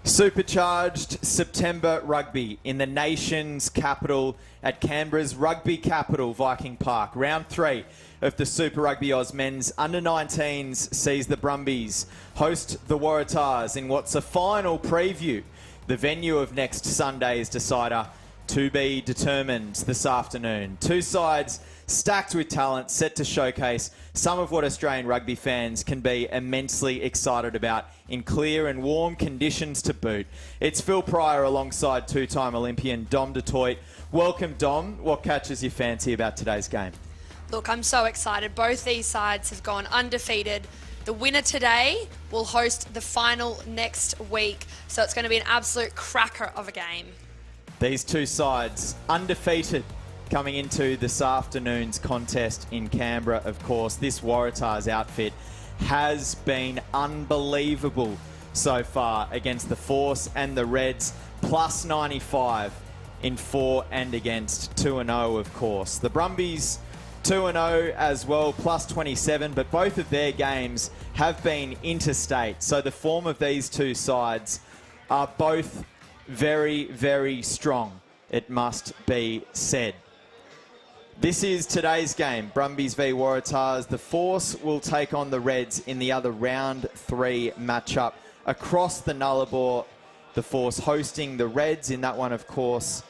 Supercharged September rugby in the nation's capital at Canberra's rugby capital, Viking Park. Round 3 of the Super Rugby Oz men's under-19s sees the Brumbies host the Waratahs in what's a final preview. The venue of next Sunday's decider to be determined this afternoon. Two sides stacked with talent, set to showcase some of what Australian rugby fans can be immensely excited about in clear and warm conditions to boot. It's Phil Pryor alongside two-time Olympian Dom du Toit. Welcome, Dom. What catches your fancy about today's game? Look, I'm so excited. Both these sides have gone undefeated. The winner today will host the final next week, so it's going to be an absolute cracker of a game. These two sides undefeated coming into this afternoon's contest in Canberra, of course. This Waratahs outfit has been unbelievable so far against the Force and the Reds. Plus 95 in for and against. 2-0, of course. The Brumbies 2-0 as well, plus 27, but both of their games have been interstate. So the form of these two sides are both very, very strong, it must be said. This is today's game, Brumbies v Waratahs. The Force will take on the Reds in the other round 3 matchup across the Nullarbor. The Force hosting the Reds in that one, of course,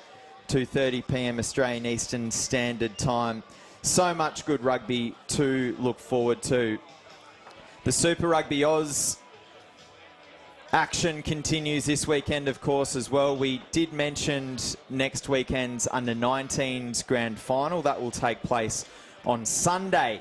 2:30 p.m. Australian Eastern Standard Time. So much good rugby to look forward to. The Super Rugby Oz action continues this weekend, of course, as well. We did mention next weekend's under-19s grand final. That will take place on Sunday,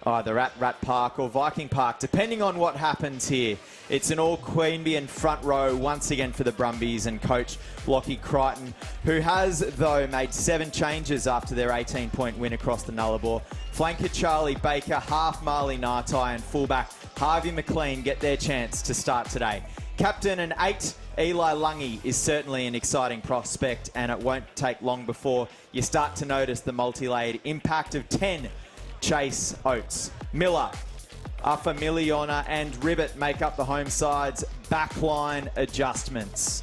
either at Rat Park or Viking Park, depending on what happens here. It's an all-Queanbeyan front row once again for the Brumbies and coach Lockie Crichton, who has, though, made 7 changes after their 18-point win across the Nullarbor. Flanker Charlie Baker, half Marley Nartai and fullback Harvey McLean get their chance to start today. Captain and 8, Eli Lungi, is certainly an exciting prospect, and it won't take long before you start to notice the multi-layered impact of 10, Chase Oates. Miller, Afamiliona and Ribbit make up the home side's backline adjustments.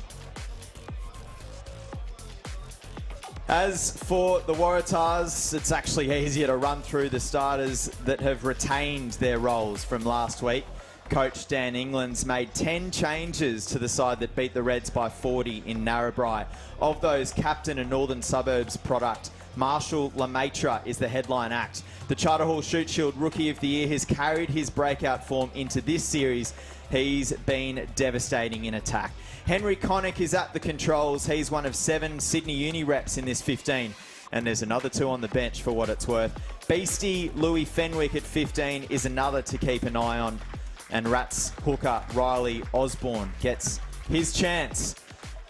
As for the Waratahs, it's actually easier to run through the starters that have retained their roles from last week. Coach Dan England's made 10 changes to the side that beat the Reds by 40 in Narrabri. Of those, captain and Northern Suburbs product Marshall Lemaitre is the headline act. The Charter Hall Shoot Shield Rookie of the Year has carried his breakout form into this series. He's been devastating in attack. Henry Connick is at the controls. He's one of 7 Sydney Uni reps in this 15. And there's another 2 on the bench for what it's worth. Beastie Louis Fenwick at 15 is another to keep an eye on. And Rats hooker Riley Osborne gets his chance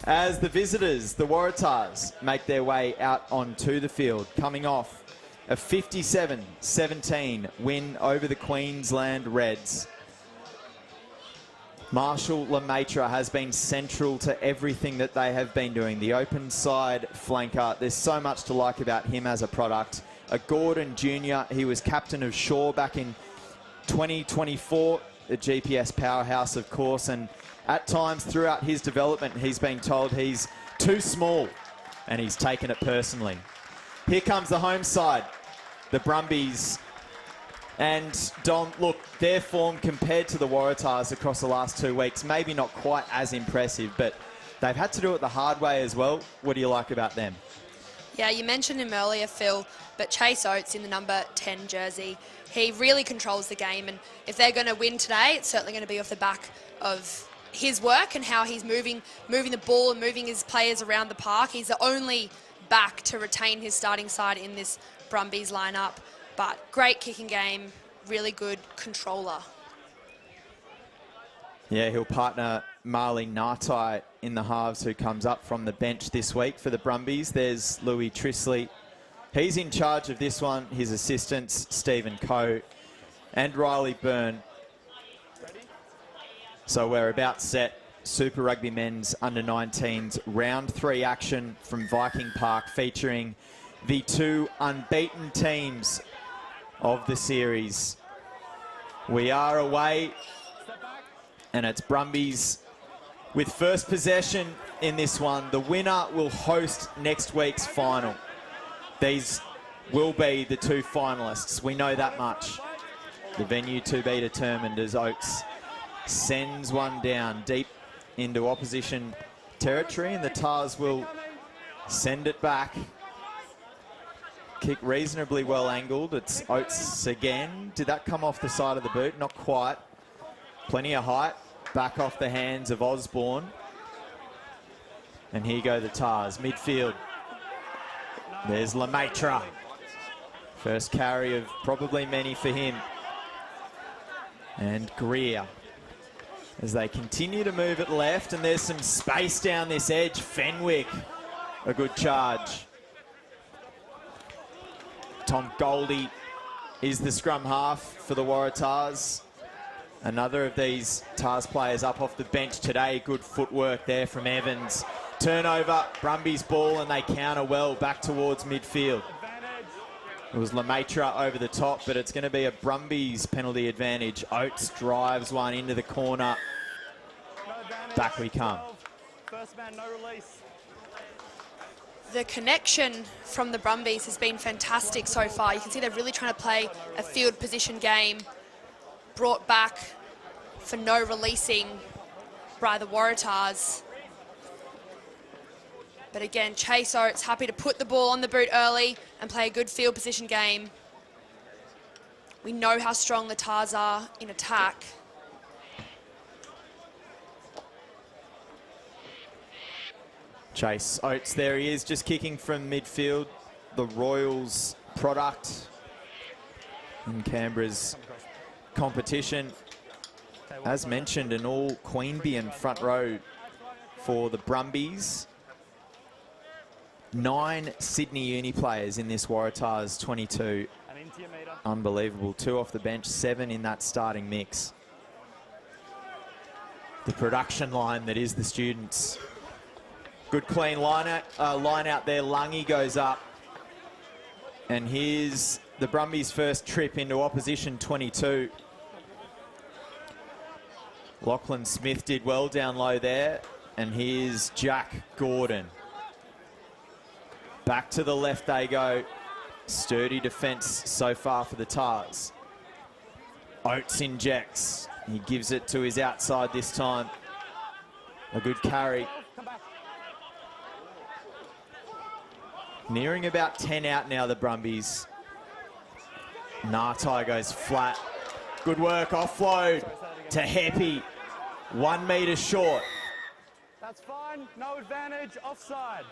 as the visitors, the Waratahs, make their way out onto the field, coming off a 57-17 win over the Queensland Reds. Marshall Lemaitre has been central to everything that they have been doing. The open side flanker, there's so much to like about him as a product. A Gordon Jr., he was captain of Shaw back in 2024, the GPS powerhouse, of course, and at times throughout his development, he's been told he's too small, and he's taken it personally. Here comes the home side, the Brumbies. And Dom, look, their form compared to the Waratahs across the last 2 weeks, maybe not quite as impressive, but they've had to do it the hard way as well. What do you like about them? Yeah, you mentioned him earlier, Phil, but Chase Oates in the number 10 jersey, he really controls the game, and if they're going to win today, it's certainly going to be off the back of his work and how he's moving the ball and moving his players around the park. He's the only back to retain his starting side in this Brumbies lineup. But great kicking game, really good controller. Yeah, he'll partner Marley Nartai in the halves, who comes up from the bench this week for the Brumbies. There's Louis Trisley. He's in charge of this one. His assistants, Stephen Coe and Riley Byrne. So we're about set. Super Rugby Men's Under-19s Round 3 action from Viking Park, featuring the 2 unbeaten teams of the series. We are away, and it's Brumbies with first possession in this one. The winner will host next week's final. These will be the 2 finalists. We know that much. The venue to be determined as Oates sends one down deep into opposition territory, and the Tars will send it back. Kick reasonably well angled. It's Oates again. Did that come off the side of the boot? Not quite. Plenty of height. Back off the hands of Osborne. And here go the Tars. Midfield. There's Lemaitre. First carry of probably many for him. And Greer as they continue to move it left, and there's some space down this edge. Fenwick, a good charge. Tom Goldie is the scrum half for the Waratahs. Another of these Tars players up off the bench today. Good footwork there from Evans. Turnover, Brumbies ball, and they counter well back towards midfield. It was Lemaitre over the top, but it's going to be a Brumbies penalty advantage. Oates drives one into the corner. Back we come. First man, no release. The connection from the Brumbies has been fantastic so far. You can see they're really trying to play a field position game, brought back for no releasing by the Waratahs. But again, Chase Oates happy to put the ball on the boot early and play a good field position game. We know how strong the Tars are in attack. Chase Oates, there he is, just kicking from midfield. The Royals product in Canberra's competition. As mentioned, an all Queanbeyan front row for the Brumbies. 9 Sydney Uni players in this Waratahs 22. Unbelievable. 2 off the bench, 7 in that starting mix. the production line that is the Students. Good clean line out there. Lungy goes up. And here's the Brumbies' first trip into opposition 22. Lachlan Smith did well down low there. And here's Jack Gordon. Back to the left they go. Sturdy defence so far for the Tars. Oates injects. He gives it to his outside this time. A good carry. Nearing about 10 out now, the Brumbies. Ngatai goes flat. Good work, offload to Heppy. 1 metre short. That's fine. No advantage. Offside.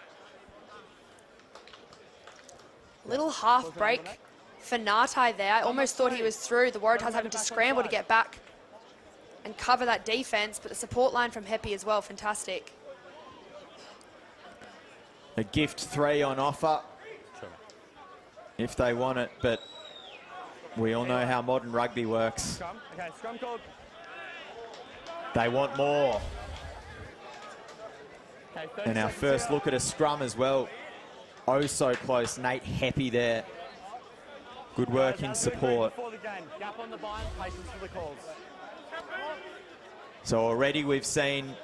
Little half break for Ngatai there. I almost thought he was through. The Waratahs having to scramble to get back and cover that defence, but the support line from Heppy as well, fantastic. A gift 3 on offer if they want it, but we all know how modern rugby works. Scrum. Okay, scrum called. They want more. Okay, 30 And our seconds first here. look at a scrum as well. Oh, so close. Nate Heppy there. Good work in support. Before the game. Gap on the bind, patience for the calls. So already we've seen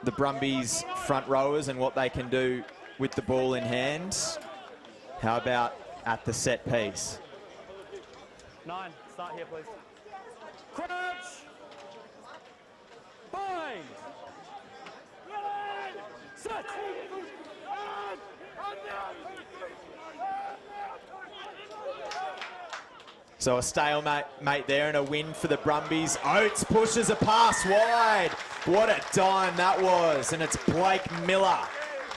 the Brumbies front rowers and what they can do with the ball in hand. How about at the set piece? 9. Start here, please. Crouch. Bind. Set. So a stalemate there and a win for the Brumbies. Oates pushes a pass wide. What a dime that was. And it's Blake Miller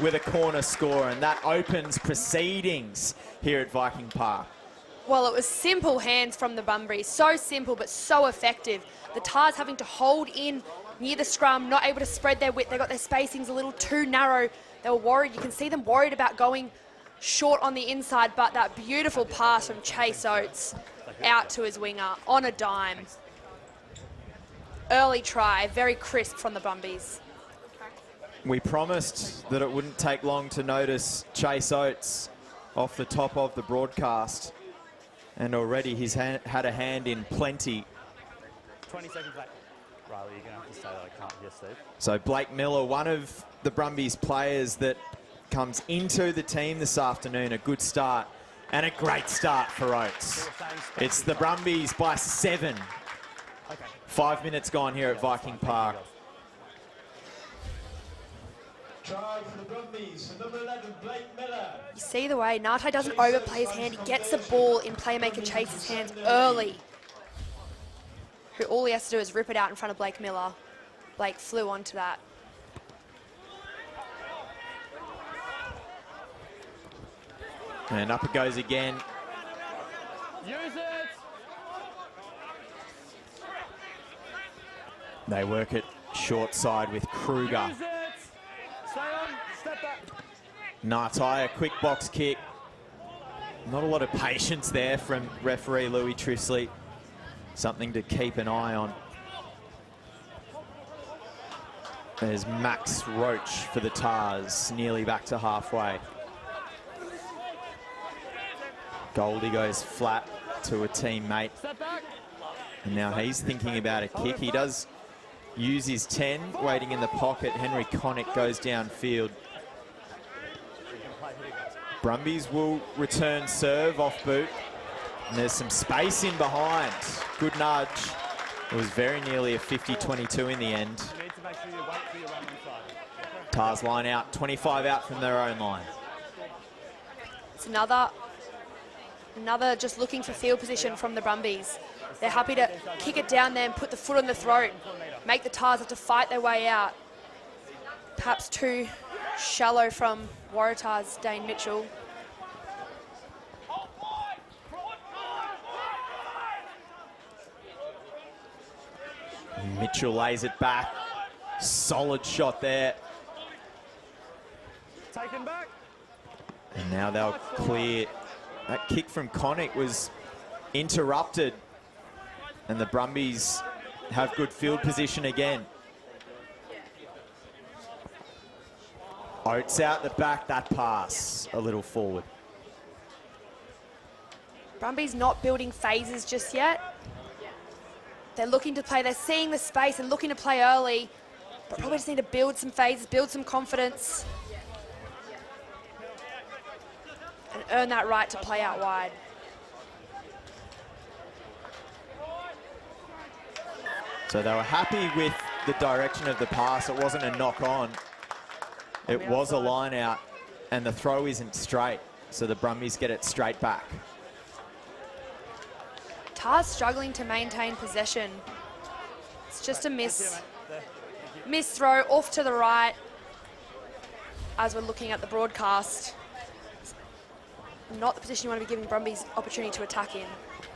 with a corner score. And that opens proceedings here at Viking Park. Well, it was simple hands from the Brumbies. So simple, but so effective. The Tars having to hold in near the scrum, not able to spread their width. They got their spacings a little too narrow. They were worried. You can see them worried about going short on the inside, but that beautiful pass from Chase Oates out to his winger on a dime. Early try, very crisp from the Brumbies. We promised that it wouldn't take long to notice Chase Oates off the top of the broadcast. And already he's had a hand in plenty. 20 seconds left. Riley, you're going to have to say that I can't hear Steve. So Blake Miller, one of the Brumbies players that comes into the team this afternoon. A good start and a great start for Oates. It's the Brumbies by 7. Okay. 5 minutes gone here at Viking Park. Try for the Brumbies, for number 11, Blake Miller. You see the way Ngatai doesn't overplay his hand. He gets the ball in playmaker Chase's hands early. Who all he has to do is rip it out in front of Blake Miller. Blake flew onto that. And up it goes again. Use it. They work it short side with Kruger. Use it. Stay on. Step back. Ngatai, a quick box kick. Not a lot of patience there from referee Louis Trisley. Something to keep an eye on. There's Max Roach for the Tars, nearly back to halfway. Goldie goes flat to a teammate. Step back. And now he's thinking about a kick. He does use his 10, waiting in the pocket. Henry Connick goes downfield. Brumbies will return serve off boot. And there's some space in behind. Good nudge. It was very nearly a 50-22 in the end. You need to make sure you wait for your run inside. Tars line out, 25 out from their own line. It's another just looking for field position from the Brumbies. They're happy to kick it down there and put the foot on the throat. Make the Tars have to fight their way out. Perhaps too shallow from Waratahs' Dane Mitchell. Mitchell lays it back. Solid shot there. Taken back. And now they'll clear. That kick from Connick was interrupted. And the Brumbies have good field position again. Oates out the back, that pass a little forward. Brumbies not building phases just yet. They're looking to play, they're seeing the space and looking to play early, but probably just need to build some phases, build some confidence, and earn that right to play out wide. So they were happy with the direction of the pass. It wasn't a knock on. It was a line out, and the throw isn't straight, so the Brumbies get it straight back. Tars struggling to maintain possession. It's just a miss throw off to the right as we're looking at the broadcast. Not the position you want to be giving Brumbies opportunity to attack in.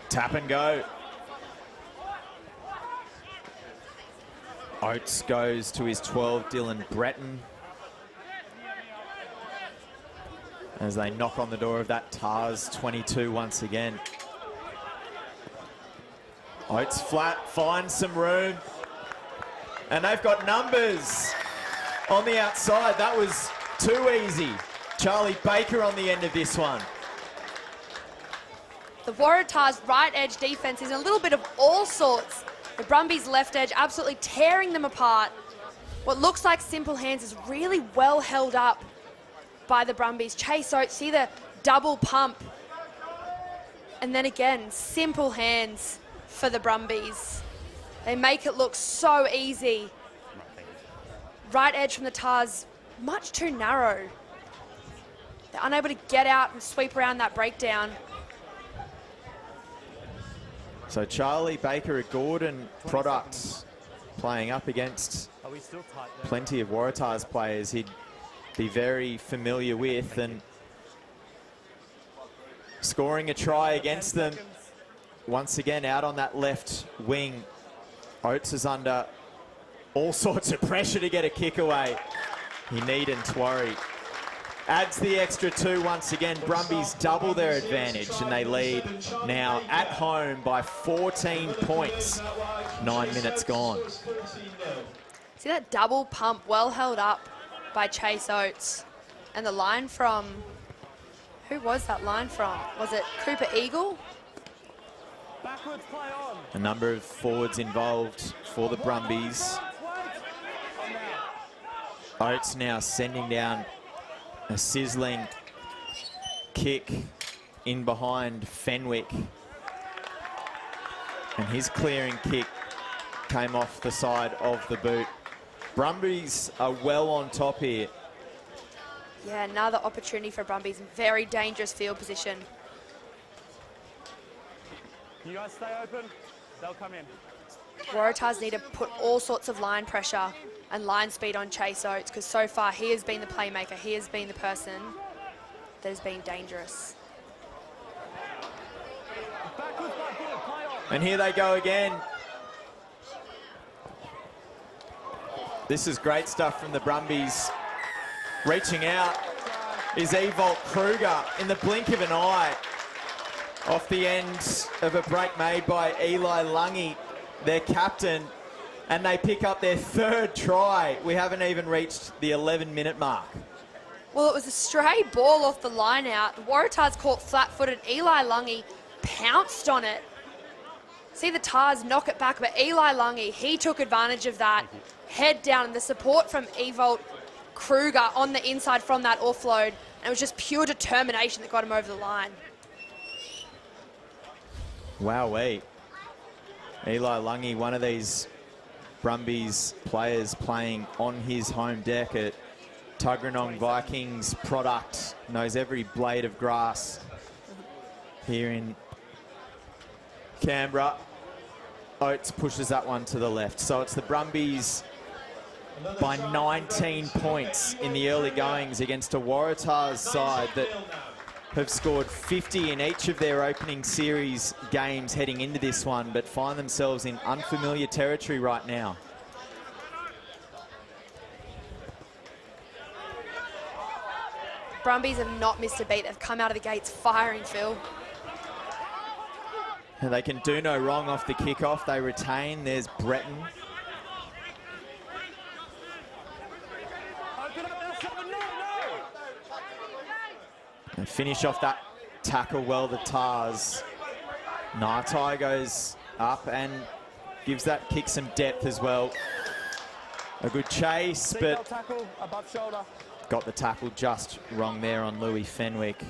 Tap and go. Oates goes to his 12, Dylan Breton. As they knock on the door of that Tars 22 once again. Oates flat, finds some room. And they've got numbers on the outside. That was too easy. Charlie Baker on the end of this one. The Waratahs' right edge defense is a little bit of all sorts. The Brumbies' left edge absolutely tearing them apart. What looks like simple hands is really well held up by the Brumbies. Chase Oates, see the double pump. And then again, simple hands for the Brumbies. They make it look so easy. Right edge from the Tars, much too narrow. They're unable to get out and sweep around that breakdown. So Charlie Baker, a Gordon product, playing up against plenty of Waratahs players he'd be very familiar with, and scoring a try against them. Once again, out on that left wing. Oates is under all sorts of pressure to get a kick away. He needn't worry. Adds the extra 2 once again. Brumbies double their advantage, and they lead now at home by 14 points. 9 minutes gone. See that double pump well held up by Chase Oates. And the line from, who was that line from? Was it Cooper Eagle? Backwards play on. A number of forwards involved for the Brumbies. Oates now sending down a sizzling kick in behind Fenwick. And his clearing kick came off the side of the boot. Brumbies are well on top here. Yeah, another opportunity for Brumbies. Very dangerous field position. You guys stay open, they'll come in. Waratahs need to put all sorts of line pressure and line speed on Chase Oates, because so far he has been the playmaker. He has been the person that has been dangerous. And here they go again. This is great stuff from the Brumbies. Reaching out is Evolt Kruger in the blink of an eye. Off the end of a break made by Eli Lungy, their captain, and they pick up their 3rd try. We haven't even reached the 11-minute mark. Well, it was a stray ball off the line out. The Waratahs caught flat-footed. Eli Lungy pounced on it. See the Tars knock it back, but Eli Lungy, he took advantage of that. Head down, and the support from Evolt Kruger on the inside from that offload. And it was just pure determination that got him over the line. Wowee. Eli Lungy, one of these Brumbies players playing on his home deck at Tuggeranong Vikings product, knows every blade of grass here in Canberra. Oates pushes that one to the left. So it's the Brumbies by 19 points in the early goings against a Waratahs side that have scored 50 in each of their opening series games heading into this one, but find themselves in unfamiliar territory right now. Brumbies have not missed a beat. They've come out of the gates firing, Phil. And they can do no wrong off the kickoff. They retain. There's Breton. And finish off that tackle well, the Tars. Ngātai goes up and gives that kick some depth as well. A good chase, but got the tackle just wrong there on Louis Fenwick.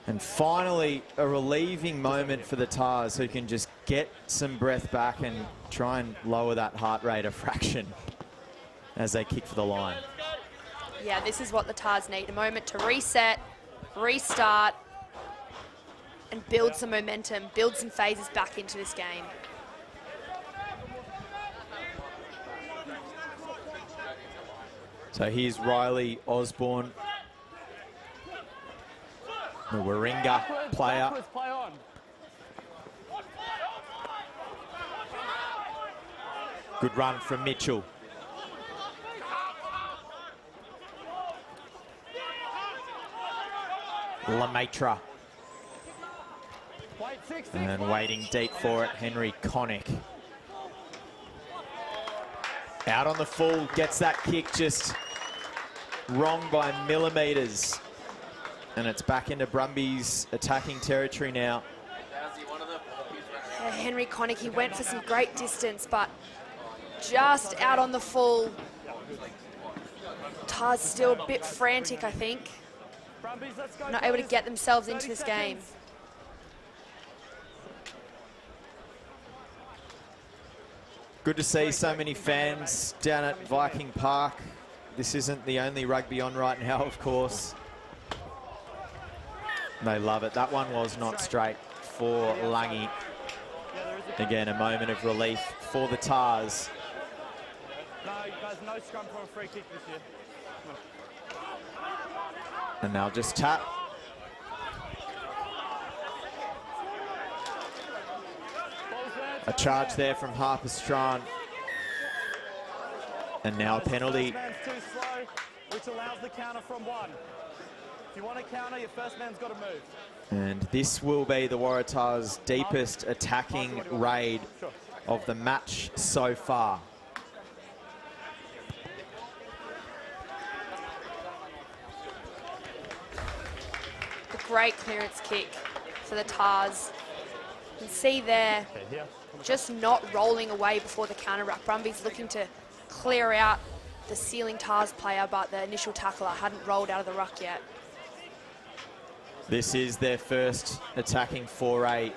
And finally, a relieving moment for the Tars, who can just get some breath back and try and lower that heart rate a fraction as they kick for the line. Yeah, this is what the Tars need, a moment to reset, restart, and build some momentum, build some phases back into this game. So here's Riley Osborne, the Warringah player. Good run from Mitchell. Lemaitre. And waiting deep for it, Henry Connick. Out on the full, gets that kick just wrong by millimetres. And it's back into Brumbies attacking territory now. Yeah, Henry Connick, he went for some great distance, but just out on the full. Tars still a bit frantic, I think. Not able to get themselves into this game. Good to see so many fans down at Viking Park. This isn't the only rugby on right now, of course. They love it. That one was not straight for Langi. Again, a moment of relief for the Tars. No, guys, no scrum for a free kick this year. And they'll just tap. A charge there from Harper Strachan. And now a penalty. First man's too slow, which allows the counter from one. If you want to counter, your first man's got to move. And this will be the Waratahs' deepest attacking raid of the match so far. A great clearance kick for the Tars. You can see there, just not rolling away before the counter ruck. Brumbies looking to clear out the ceiling Tars player, but the initial tackler hadn't rolled out of the ruck yet. This is their first attacking foray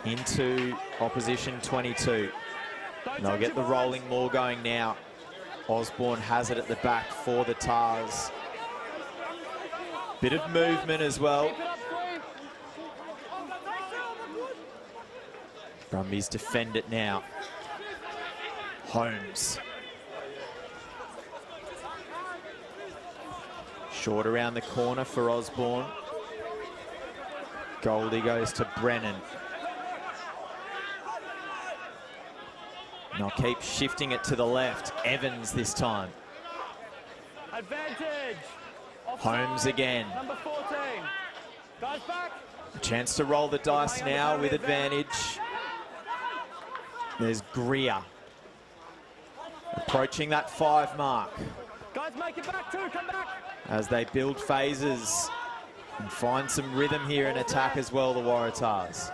into opposition 22. And they'll get the rolling maul going now. Osborne has it at the back for the Tars. Bit of movement as well. Brumbies defend it now. Holmes. Short around the corner for Osborne. Goldie goes to Brennan. And they'll keep shifting it to the left. Evans this time. Advantage. Holmes again. Number 14. Guys back. A chance to roll the dice now with advantage. There's Greer. Approaching that 5 mark. Guys, make it back too. Come back. As they build phases and find some rhythm here in attack as well, the Waratahs.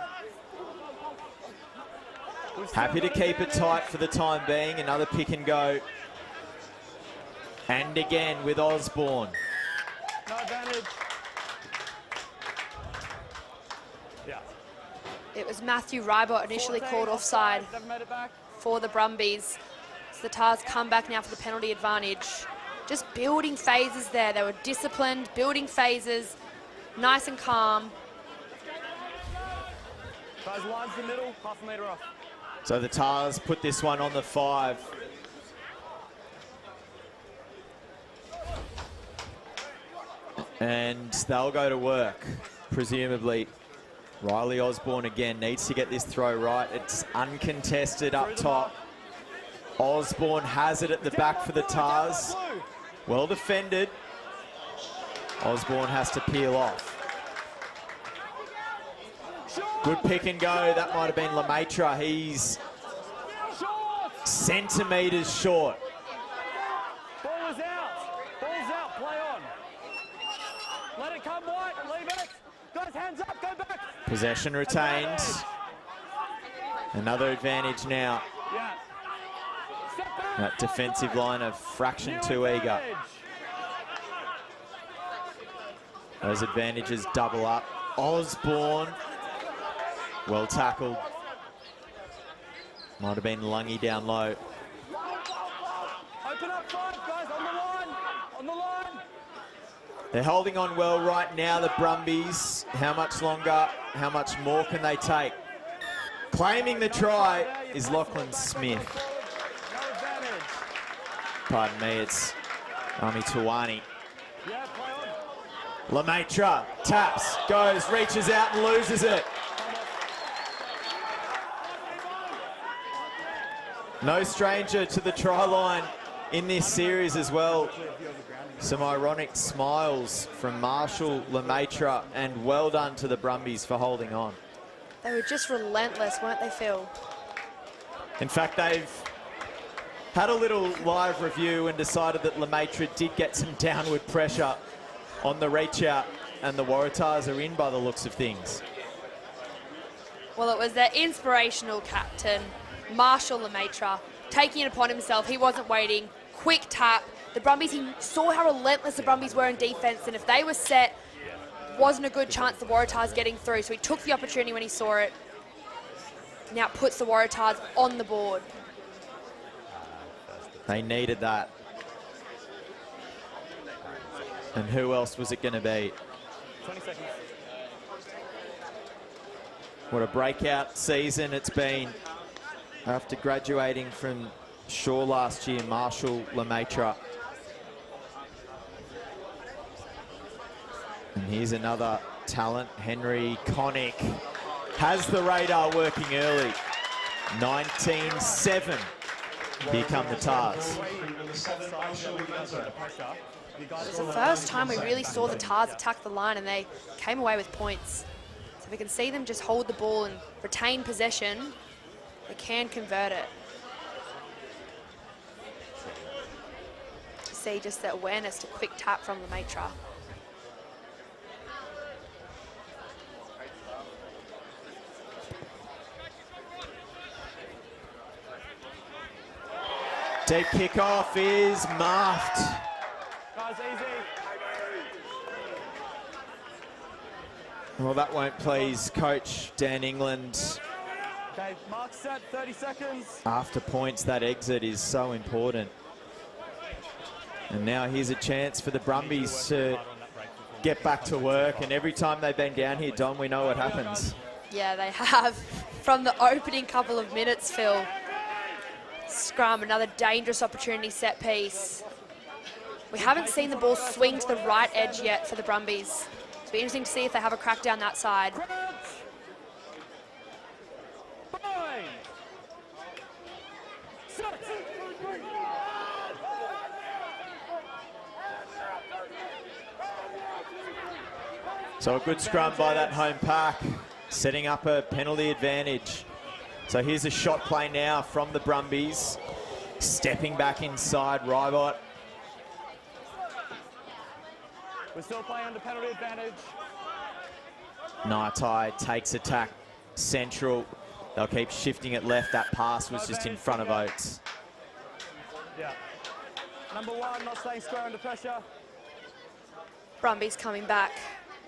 Happy to keep it tight for the time being. Another pick and go. And again with Osborne. No advantage. Yeah. It was Matthew Rybot initially called offside Never made it back. for the Brumbies. So the Tars come back now for the penalty advantage. Just building phases there. They were disciplined, building phases, nice and calm. Guys, line's the middle, half a metre off. So the Tars put this one on the 5. And they'll go to work, presumably. Riley Osborne again needs to get this throw right. It's uncontested up top. Osborne has it at the back for the Tars. Well defended. Osborne has to peel off. Good pick and go. That might have been Lemaitre. He's centimetres short. Ball is out. Ball's out. Play on. Let it come wide. Leave it. Guys, hands up. Go back. Possession retained. Another advantage now. Yeah. Step back. That defensive line a fraction too eager. Those advantages double up. Osborne, well tackled. Might have been Lungy down low. Open up front, guys, on the line. On the line. They're holding on well right now, the Brumbies. How much longer, how much more can they take? Claiming the try is Lachlan Smith. No advantage. Pardon me, it's Rami Tuwani. Yeah, play on. Lemaitre taps, goes, reaches out and loses it. No stranger to the try line in this series as well. Some ironic smiles from Marshall, Lemaitre, and well done to the Brumbies for holding on. They were just relentless, weren't they, Phil? In fact, they've had a little live review and decided that Lemaitre did get some downward pressure on the reach out, and the Waratahs are in by the looks of things. Well, it was their inspirational captain, Marshall Lemaitre, taking it upon himself. He wasn't waiting. Quick tap. The Brumbies, he saw how relentless the Brumbies were in defence, and if they were set, wasn't a good chance the Waratahs getting through. So he took the opportunity when he saw it. Now it puts the Waratahs on the board. They needed that. And who else was it going to be? 20 seconds. What a breakout season it's been after graduating from Shaw last year, Marshall Lemaitre. And here's another talent, Henry Connick. Has the radar working early. 19-7. Here come the Tars. It was the first time we really saw the Tars attack the line, and they came away with points. So we can see them just hold the ball and retain possession. They can convert it. To see just the awareness to quick tap from Lemaitre. Deep kickoff is muffed. Guys, easy. Well, that won't please Coach Dan England. Okay, mark set, 30 seconds. After points, that exit is so important. And now here's a chance for the Brumbies to get back to work. And every time they've been down here, Don, we know what happens. Yeah, they have. From the opening couple of minutes, Phil. Scrum, another dangerous opportunity set piece. We haven't seen the ball swing to the right edge yet for the Brumbies. It'll be interesting to see if they have a crack down that side. So a good scrum by that home pack, setting up a penalty advantage. So here's a shot play now from the Brumbies. Stepping back inside, Rybot. We're still playing under penalty advantage. Ngaitai takes attack central. They'll keep shifting it left. That pass was just in front of Oates. Yeah. Number one, not staying square under pressure. Brumbies coming back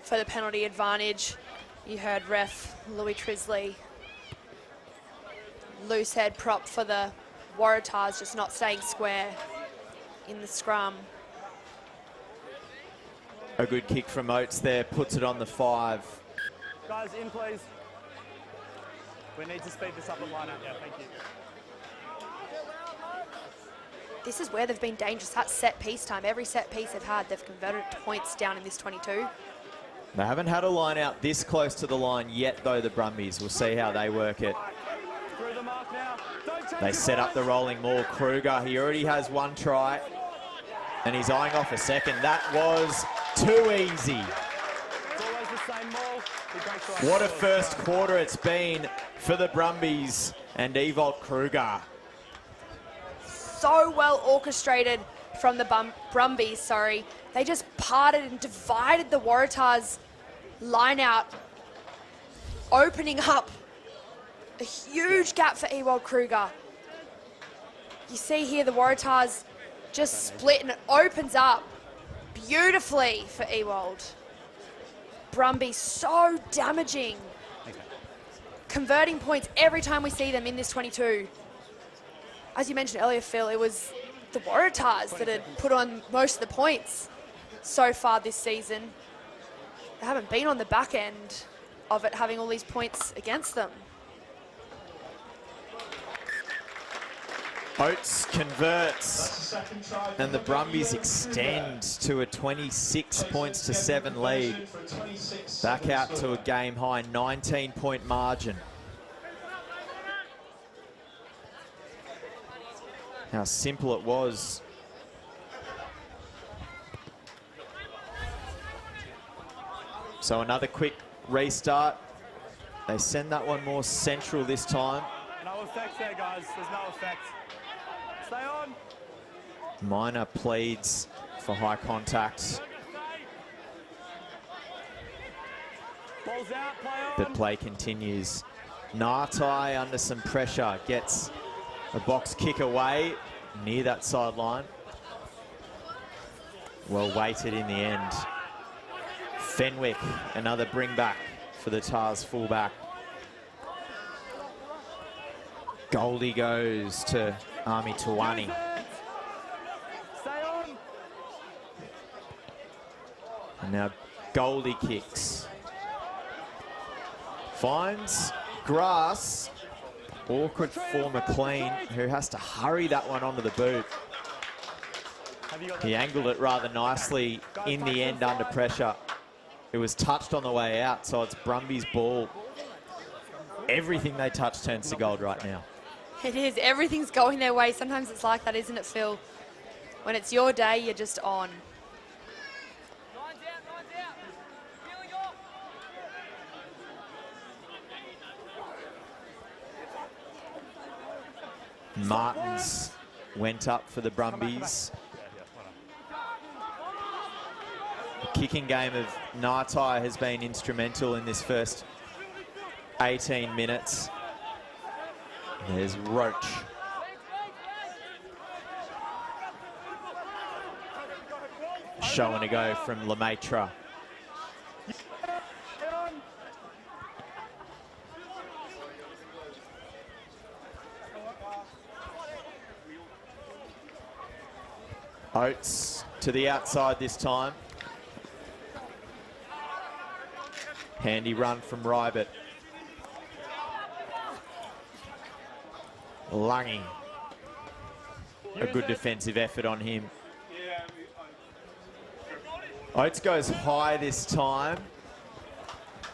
for the penalty advantage. You heard ref Louis Trisley. Loose head prop for the Waratahs, just not staying square in the scrum. A good kick from Oates there, puts it on the 5. Guys, in please. We need to speed this up and line out. Yeah, thank you. This is where they've been dangerous. That set piece time. Every set piece they've had, they've converted to points down in this 22. They haven't had a line out this close to the line yet, though, the Brumbies. We'll see how they work it. Through the mark now. They set up the rolling maul. Kruger, he already has one try, and he's eyeing off a second. That was too easy. It's always the same maul. He breaks right. What a first quarter it's been for the Brumbies and Ewald Kruger. So well orchestrated from the Brumbies, sorry. They just parted and divided the Waratahs line out, opening up a huge gap for Ewald Kruger. You see here the Waratahs just split and it opens up beautifully for Ewald. Brumbies so damaging. Converting points every time we see them in this 22. As you mentioned earlier, Phil, it was the Waratahs that had put on most of the points so far this season. They haven't been on the back end of it, having all these points against them. Oates converts, and the Brumbies extend to a 26 points to 7 lead. Back out to a game-high 19-point margin. How simple it was. So another quick restart. They send that one more central this time. No effect there, guys. There's no effect. Stay on. Minor pleads for high contact. Ball's out, play on. But play continues. Ngatai under some pressure gets a box kick away near that sideline. Well weighted in the end. Fenwick, another bring back for the Tars fullback. Goldie goes to Army Tawani. Stay on. And now Goldie kicks. Finds grass. Awkward for McLean, who has to hurry that one onto the boot. He angled it rather nicely in the end under pressure. It was touched on the way out, so it's Brumbies' ball. Everything they touch turns to gold right now. It is. Everything's going their way. Sometimes it's like that, isn't it, Phil? When it's your day, you're just on. Martins went up for the Brumbies. The kicking game of Ngatai has been instrumental in this first 18 minutes. There's Roach. Showing a go from Lemaitre. Oates to the outside this time. Handy run from Rybert. Lungy. A good defensive effort on him. Oates goes high this time.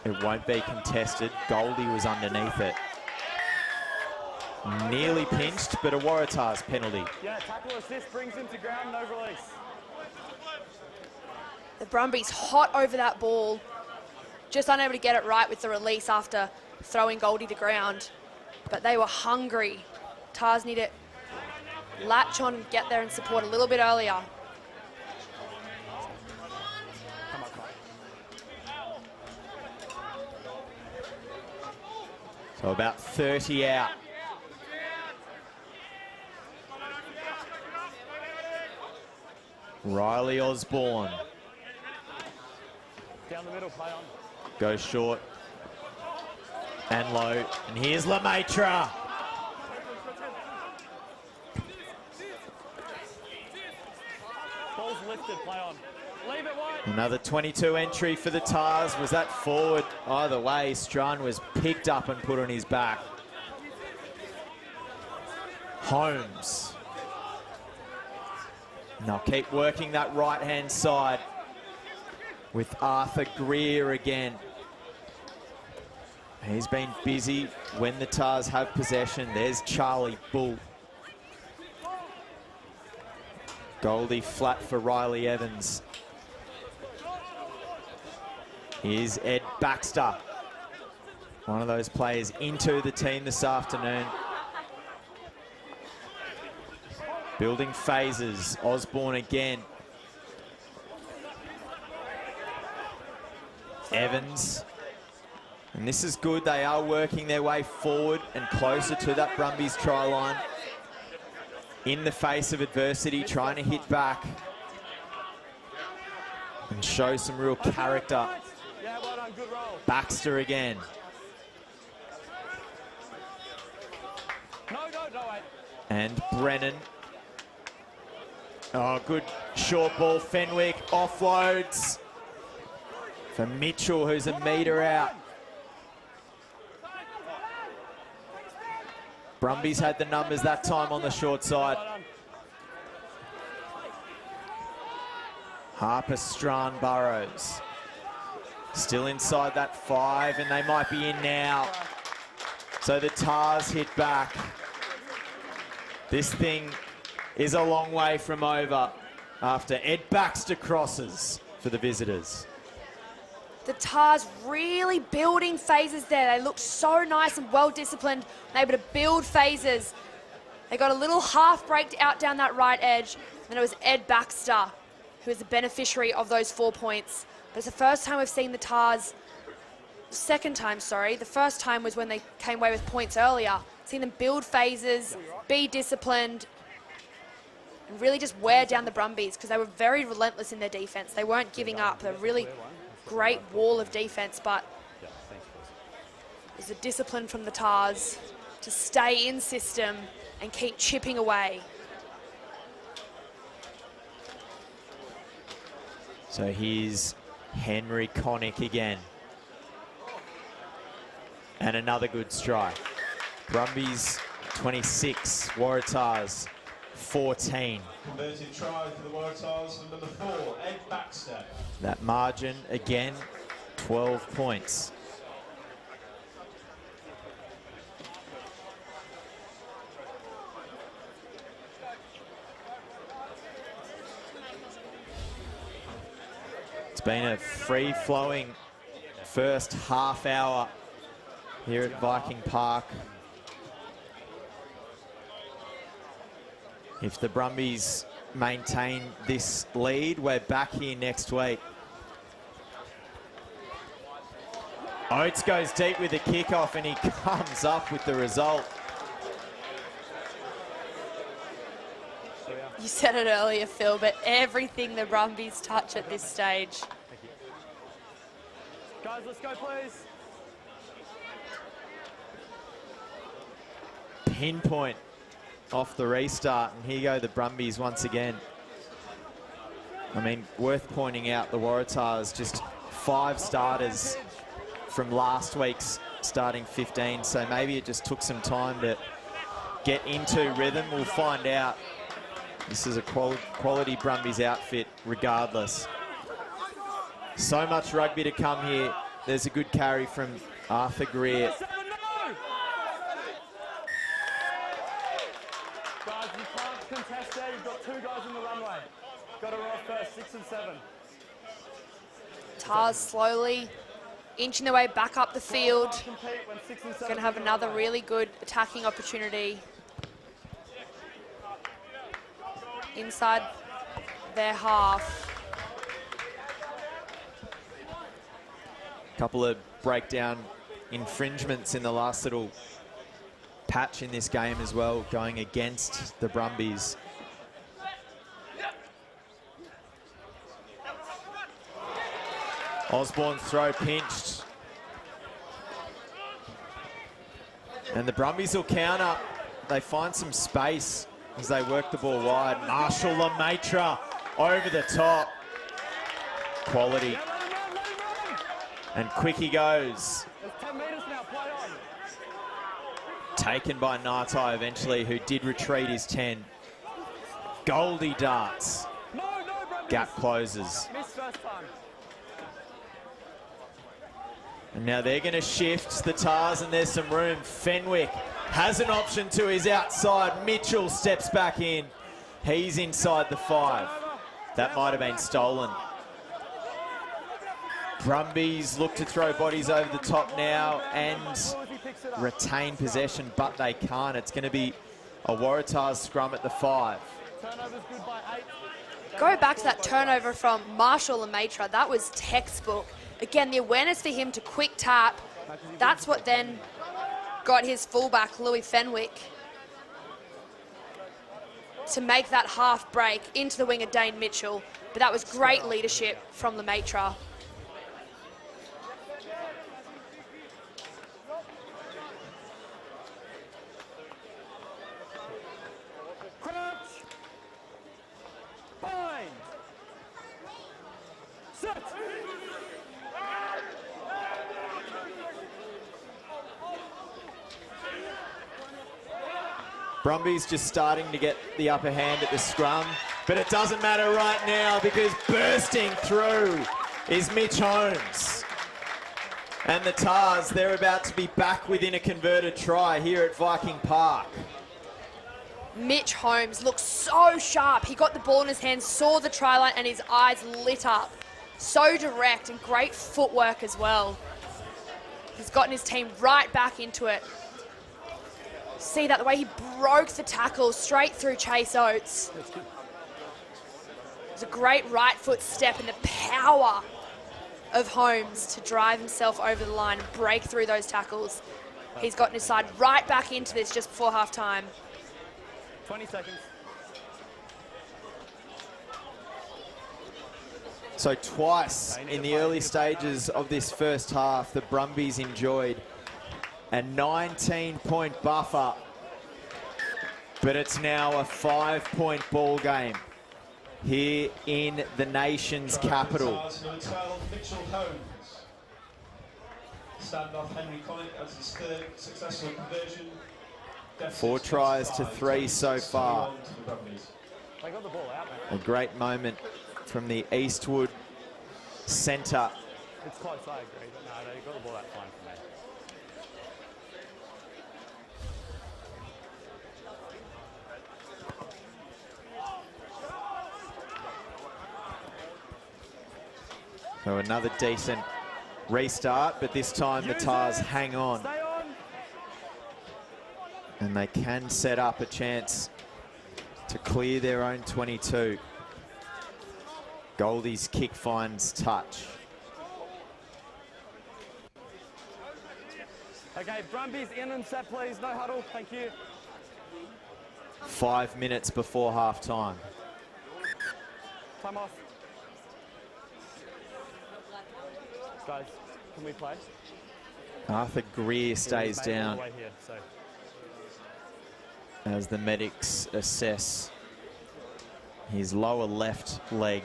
It won't be contested. Goldie was underneath it. Nearly pinched, but a Waratahs penalty. Yeah, tackle assist brings him to ground, no release. The Brumbies hot over that ball. Just unable to get it right with the release after throwing Goldie to ground. But they were hungry. Tars need to latch on, get there and support a little bit earlier. So about 30 out. Riley Osborne. Down the middle, play on. Goes short and low. And here's Lemaitre. Ball's lifted, play on. Leave it wide. Another 22 entry for the Tars. Was that forward? Either way, Strawn was picked up and put on his back. Holmes. And they'll keep working that right-hand side with Arthur Greer again. He's been busy when the Tars have possession. There's Charlie Bull. Goldie flat for Riley Evans. Here's Ed Baxter, one of those players into the team this afternoon. Building phases. Osborne again. Evans. And this is good. They are working their way forward and closer to that Brumbies try line. In the face of adversity, trying to hit back and show some real character. Yeah, well done, good roll. Baxter again. No, wait. And Brennan. Oh, good short ball. Fenwick offloads for Mitchell, who's a metre out. Brumbies had the numbers that time on the short side. Harper, Strachan, Burrows. Still inside that 5, and they might be in now. So the Tars hit back. This thing is a long way from over after Ed Baxter crosses for the visitors. The Tars really building phases there. They looked so nice and well disciplined, and able to build phases. They got a little half break out down that right edge, and it was Ed Baxter who is the beneficiary of those 4 points. But it's the first time we've seen the Tars, second time, sorry. The first time was when they came away with points earlier. Seen them build phases, be disciplined, and really just wear down the Brumbies because they were very relentless in their defence. They weren't giving up. They're really great wall of defence, but there's a discipline from the Tars to stay in system and keep chipping away. So here's Henry Connick again. And another good strike. Brumbies 26, Waratahs 14. Converted try for the Waratahs from number 4, Ed Baxter. That margin, again, 12 points. It's been a free-flowing first half hour here at Viking Park. If the Brumbies maintain this lead, we're back here next week. Oates goes deep with the kickoff and he comes up with the result. You said it earlier, Phil, but everything the Brumbies touch at this stage. Guys, let's go, please. Pinpoint off the restart, and here go the Brumbies once again. I mean, worth pointing out the Waratahs, just 5 starters from last week's starting 15, so maybe it just took some time to get into rhythm. We'll find out. This is a quality Brumbies outfit regardless. So much rugby to come here. There's a good carry from Arthur Greer. Guys, you can't contest there. You've got 2 guys in the runway. Got to roll first, 6 and 7. Tars slowly inching their way back up the field. Compete when 6 and 7. Going to have another really good attacking opportunity inside their half. Couple of breakdown infringements in the last little patch in this game as well, going against the Brumbies. Osborne's throw pinched. And the Brumbies will counter. They find some space as they work the ball wide. Marshall Lemaitre over the top. Quality. And quick he goes. There's 10 metres now, play on. Taken by Ngatai eventually, who did retreat his 10. Goldie darts. No, Brumbies. Gap closes. Missed first time. And now they're going to shift the Tars, and there's some room. Fenwick has an option to his outside. Mitchell steps back in. He's inside the 5. That might have been stolen. Brumbies look to throw bodies over the top now and retain possession, but they can't. It's going to be a Waratahs scrum at the 5. Turnover's good by 8. Go back to that turnover from Marshall Lemaitre. That was textbook. Again, the awareness for him to quick tap, that's what then got his fullback, Louis Fenwick, to make that half break into the wing of Dane Mitchell. But that was great leadership from Lemaitre. Crunch. Bind. Set. Brumbies just starting to get the upper hand at the scrum, but it doesn't matter right now because bursting through is Mitch Holmes. And the Tars, they're about to be back within a converted try here at Viking Park. Mitch Holmes looks so sharp. He got the ball in his hand, saw the try line, and his eyes lit up. So direct and great footwork as well. He's gotten his team right back into it. See that, the way he broke the tackle straight through Chase Oates. It was a great right foot step, and the power of Holmes to drive himself over the line and break through those tackles. He's gotten his side right back into this just before half time. 20 seconds. So twice in the early stages of this first half, the Brumbies enjoyed a 19-point buffer, but it's now a 5-point ball game here in the nation's capital. Mitchell Holmes. Standoff Henry Connick as his third successful conversion. 4 tries to 3 so far. They got the ball out, man. A great moment from the Eastwood centre. It's close, I agree, but no, they got the ball out fine for me. So another decent restart, but this time the Tars hang on. Stay on. And they can set up a chance to clear their own 22. Goldie's kick finds touch. Okay, Brumbies in and set, please. No huddle. Thank you. 5 minutes before half time. Time off. Guys, can we play? Arthur Greer stays Maybe all down the way here, so. as the medics assess his lower left leg.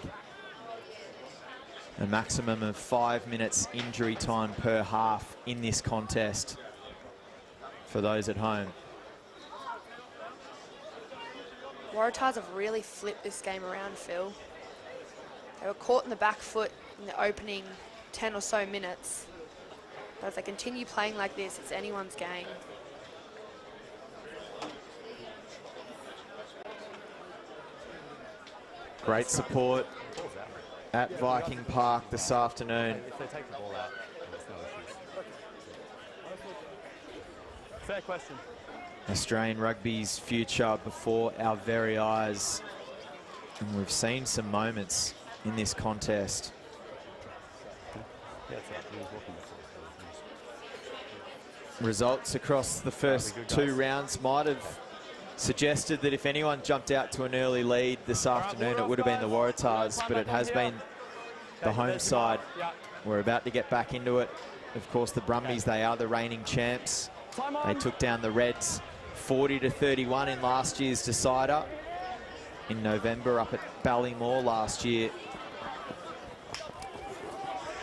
A maximum of 5 minutes injury time per half in this contest for those at home. Waratahs have really flipped this game around, Phil. They were caught in the back foot in the opening 10 or so minutes. But if they continue playing like this, it's anyone's game. Great support at Viking Park this afternoon. If they take the ball out, there's no issues. Fair question. Australian rugby's future before our very eyes. And we've seen some moments in this contest. Results across the first 2 rounds might have suggested that if anyone jumped out to an early lead this afternoon, it would have been the Waratahs, but it has been the home side. We're about to get back into it. Of course, the Brumbies, they are the reigning champs. They took down the Reds 40-31 in last year's decider in November up at Ballymore last year.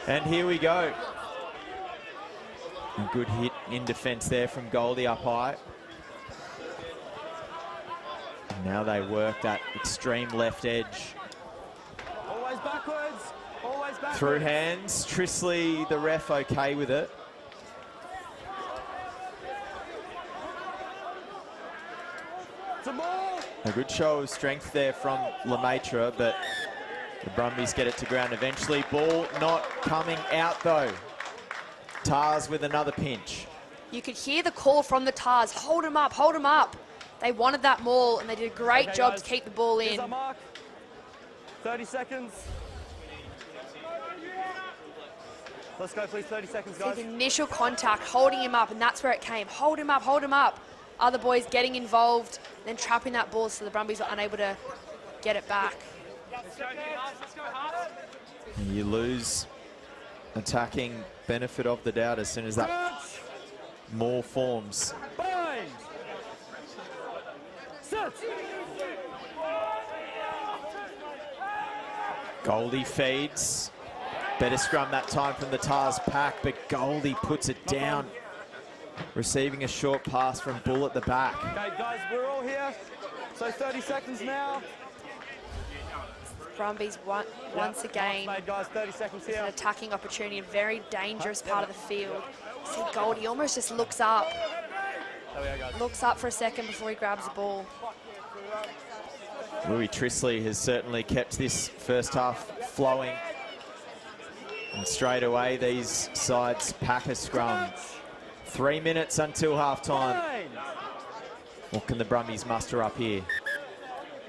And here we go. A good hit in defence there from Goldie up high. And now they work that extreme left edge. Always backwards. Always backwards. Through hands. Trisley, the ref, okay with it. It's a ball. A good show of strength there from Lemaitre, but The Brumbies get it to ground eventually. Ball not coming out though. Tars with another pinch. You could hear the call from the Tars, hold him up, hold him up. They wanted that maul and they did a great job guys. to keep the ball in. Here's our mark. 30 seconds. Let's go, please. 30 seconds, See guys. the initial contact, holding him up, and that's where it came. Hold him up, hold him up. Other boys getting involved, then trapping that ball so the Brumbies were unable to get it back. You lose attacking benefit of the doubt as soon as that more forms. Bind. Sit. Goldie feeds. Better scrum that time from the Tars pack, but Goldie puts it down. Receiving a short pass from Bull at the back. Okay, guys, we're all here. So 30 seconds now. Brumbies once again, Made, guys, 30 seconds an here. attacking opportunity, a very dangerous part of the field. See Goldie almost just looks up. There we go, guys. Looks up for a second before he grabs the ball. Louis Trisley has certainly kept this first half flowing. And straight away, these sides pack a scrum. 3 minutes until half-time. Bind. What can the Brumbies muster up here?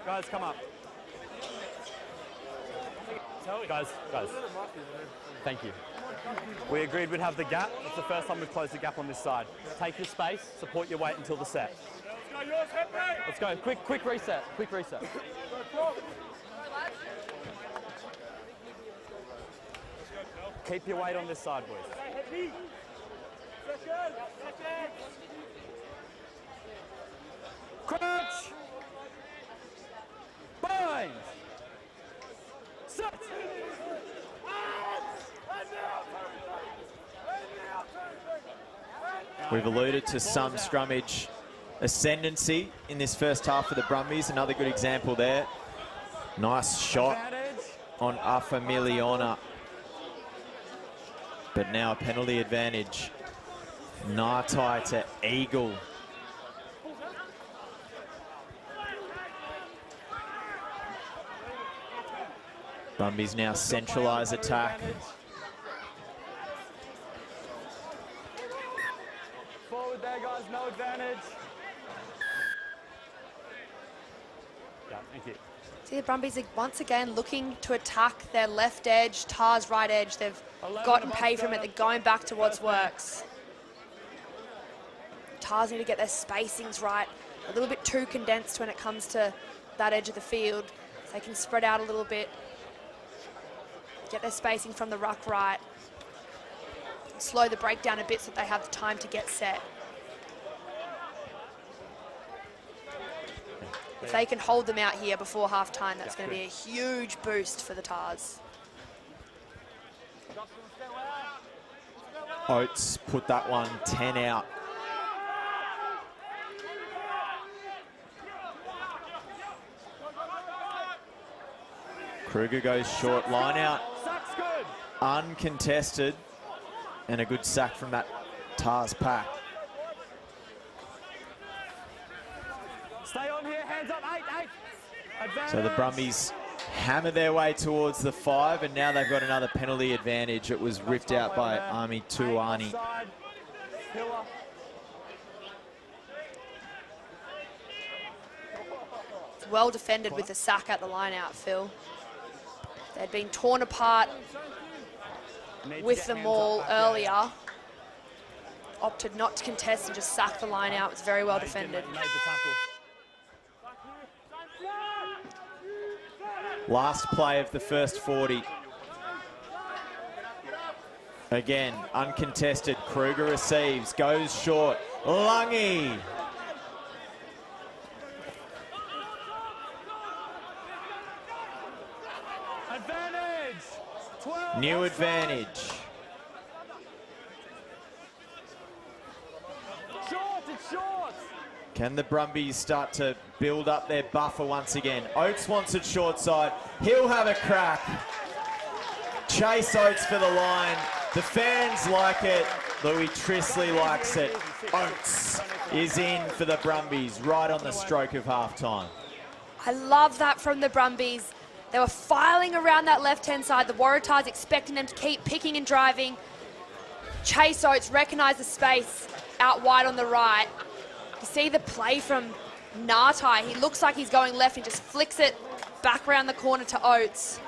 Guys, come up. Guys, thank you. We agreed we'd have the gap. It's the first time we've closed the gap on this side. Take your space, support your weight until the set. Let's go, quick reset, quick reset. Keep your weight on this side, boys. Crouch! Bind! Sit! We've alluded to some scrummage ascendancy in this first half for the Brumbies. Another good example there. Nice shot Advantage. on Afamiliona. But now a penalty advantage. Ngatai to Eagle. Brumbies now centralise attack. Forward there, guys, no advantage. Yeah, thank you. See the Brumbies are once again looking to attack their left edge, Tars right edge. They've gotten paid from it. They're going back to what works. Tars need to get their spacings right. A little bit too condensed when it comes to that edge of the field. So they can spread out a little bit. Get their spacing from the ruck right. Slow the break down a bit so that they have the time to get set. If they can hold them out here before half-time, that's going to be a huge boost for the Tars. Oates put that one 10 out. Kruger goes short, line out, Sack's good. uncontested, and a good sack from that Tars pack. Stay on here, hands up, 8. Advantage. So the Brumbies hammer their way towards the 5, and now they've got another penalty advantage. It was ripped out by Army Tuani. Offside. Pillar. It's well defended with the sack at the line out, Phil. They'd been torn apart Need to with get the hands maul up back there. earlier. Opted not to contest and just sack the line out. It's very well Made the defended. tackle. Last play of the first 40. Again, uncontested. Kruger receives, goes short. Lungy. Advantage. 12. New offside. advantage. Short, it's short. Can the Brumbies start to build up their buffer once again? Oates wants it short side. He'll have a crack. Chase Oates for the line. The fans like it. Louis Trisley likes it. Oates is in for the Brumbies right on the stroke of half-time. I love that from the Brumbies. They were filing around that left-hand side. The Waratahs expecting them to keep picking and driving. Chase Oates recognised the space out wide on the right. You see the play from Ngatai. He looks like he's going left and just flicks it back around the corner to Oates.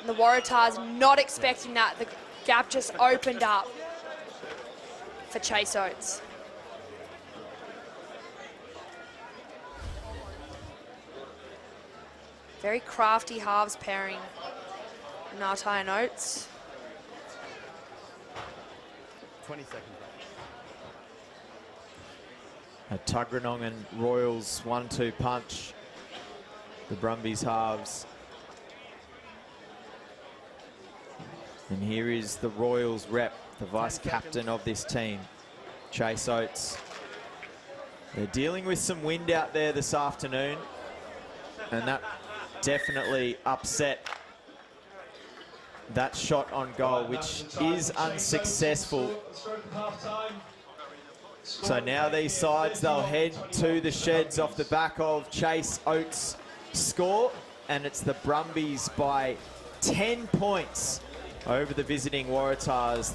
And the Waratahs not expecting that. The gap just opened up for Chase Oates. Very crafty halves pairing, Ngatai and Oates. 20 seconds. A Tuggeranong and Royals 1-2 punch. The Brumbies halves. And here is the Royals rep, the vice captain of this team, Chase Oates. They're dealing with some wind out there this afternoon, and that definitely upset that shot on goal, which is unsuccessful. So now these sides, they'll head to the sheds off the back of Chase Oates' score, and it's the Brumbies by 10 points over the visiting Waratahs,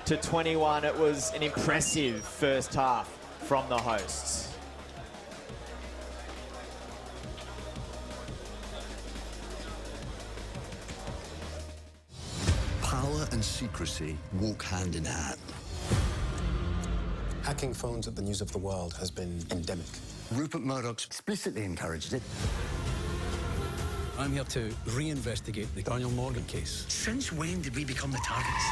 31-21. It was an impressive first half from the hosts. Power and secrecy walk hand in hand. Hacking phones at the News of the World has been endemic. Rupert Murdoch's explicitly encouraged it. I'm here to reinvestigate the Daniel Morgan case. Since when did we become the targets?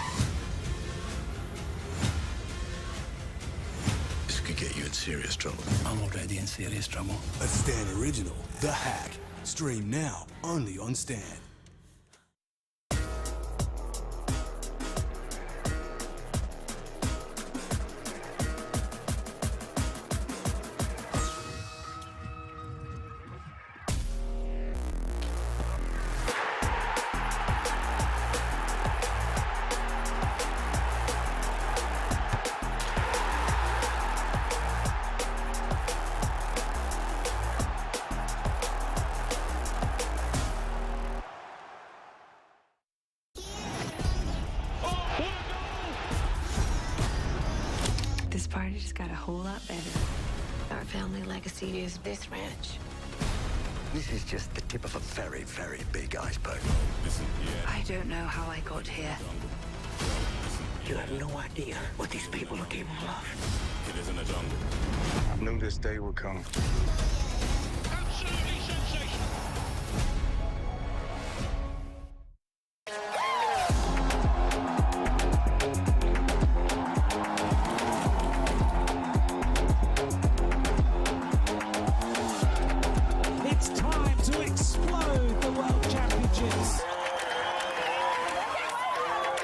This could get you in serious trouble. I'm already in serious trouble. A Stan original, The Hack. Stream now, only on Stan. This party just got a whole lot better. Our family legacy is this ranch. This is just the tip of a very, very big iceberg. I don't know how I got here. You have no idea what these people are capable of. It is in the jungle. I knew this day would come. Absolutely sensational. It's time to explode the World Championships.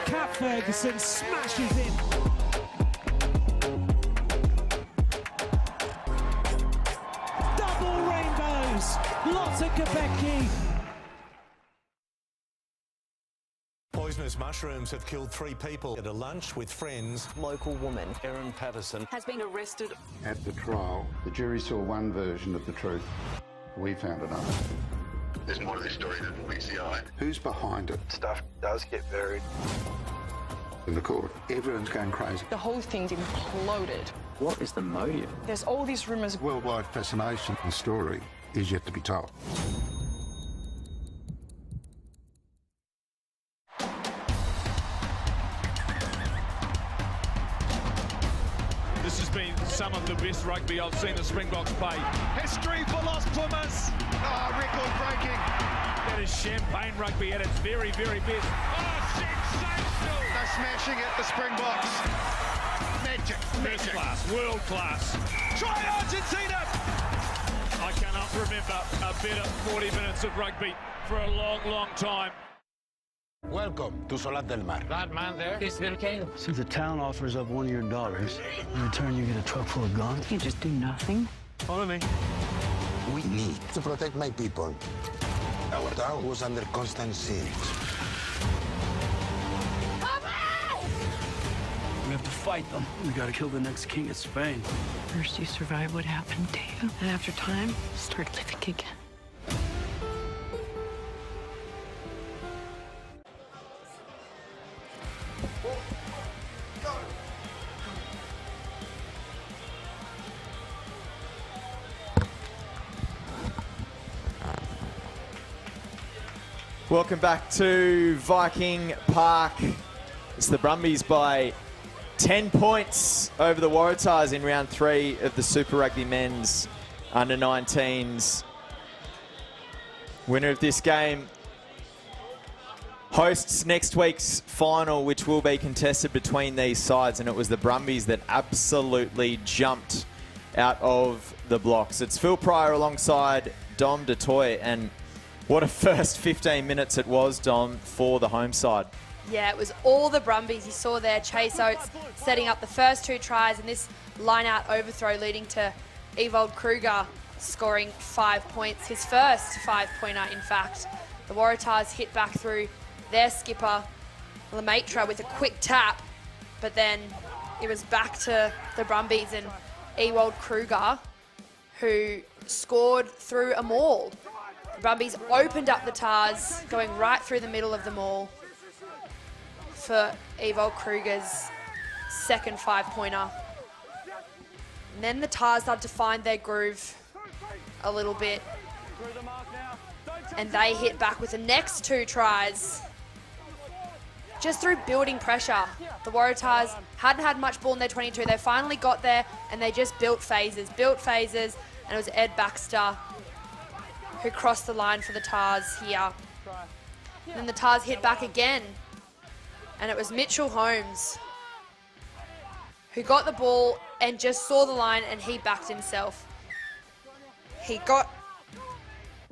Cat Ferguson smashes in. Double rainbows. Lots of Quebec. Poisonous mushrooms have killed 3 people at a lunch with friends. Local woman, Erin Patterson, Has been arrested. At the trial, the jury saw one version of the truth. We found another. There's more to this story than meets the eye. Who's behind it? Stuff does get buried. In the court, everyone's going crazy. The whole thing's imploded. what is the motive? There's all these rumors. Worldwide fascination. The story is yet to be told. This has been some of the best rugby I've seen the Springboks play. History for Los Pumas. Record breaking. That is champagne rugby at its very, very best. Sensational. They're smashing it, the Springboks. Magic. First class, world class. Try Argentina. I cannot remember a better 40 minutes of rugby for a long, long time. Welcome to Solat del Mar. That man there is Bill King. So the town offers up one of your daughters. In return, you get a truck full of guns. You just do nothing. Follow me. We need to protect my people. Our town was under constant siege. We have to fight them. We gotta kill the next king of Spain. First, you survive what happened to you. And after time, start living again. Welcome back to Viking Park. It's the Brumbies by 10 points over the Waratahs in round 3 of the Super Rugby Men's Under-19s. Winner of this game hosts next week's final, which will be contested between these sides, and it was the Brumbies that absolutely jumped out of the blocks. It's Phil Pryor alongside Dom DeToy, and what a first 15 minutes it was, Dom, for the home side. Yeah, it was all the Brumbies. You saw there Chase Oates setting up the first 2 tries, and this line-out overthrow leading to Ewald Kruger scoring 5 points, his first 5-pointer, in fact. The Waratahs hit back through their skipper, Lemaitre, with a quick tap, but then it was back to the Brumbies and Ewald Kruger, who scored through a maul. The Brumbies opened up the Tars, going right through the middle of the maul for Ewald Kruger's second 5-pointer. And then the Tars started to find their groove a little bit, and they hit back with the next 2 tries just through building pressure. The Waratahs hadn't had much ball in their 22. They finally got there, and they just built phases, and it was Ed Baxter who crossed the line for the Tars here. And then the Tars hit back again, and it was Mitchell Holmes who got the ball and just saw the line, and he backed himself. He got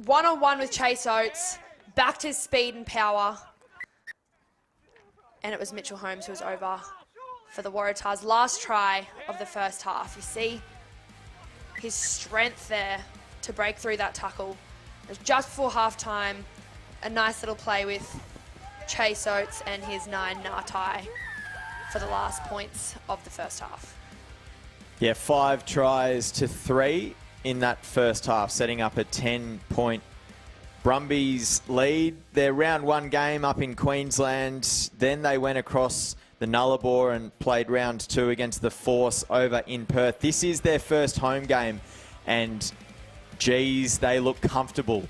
one-on-one with Chase Oates, backed his speed and power, and it was Mitchell Holmes who was over for the Waratahs' last try of the first half. You see his strength there to break through that tackle. It was just before half-time, a nice little play with Chase Oates and his 9 Ngātai for the last points of the first half. Yeah, 5 tries to 3 in that first half, setting up a 10-point Brumbies lead. Their round 1 game up in Queensland. Then they went across the Nullarbor and played round 2 against the Force over in Perth. This is their first home game, and geez, they look comfortable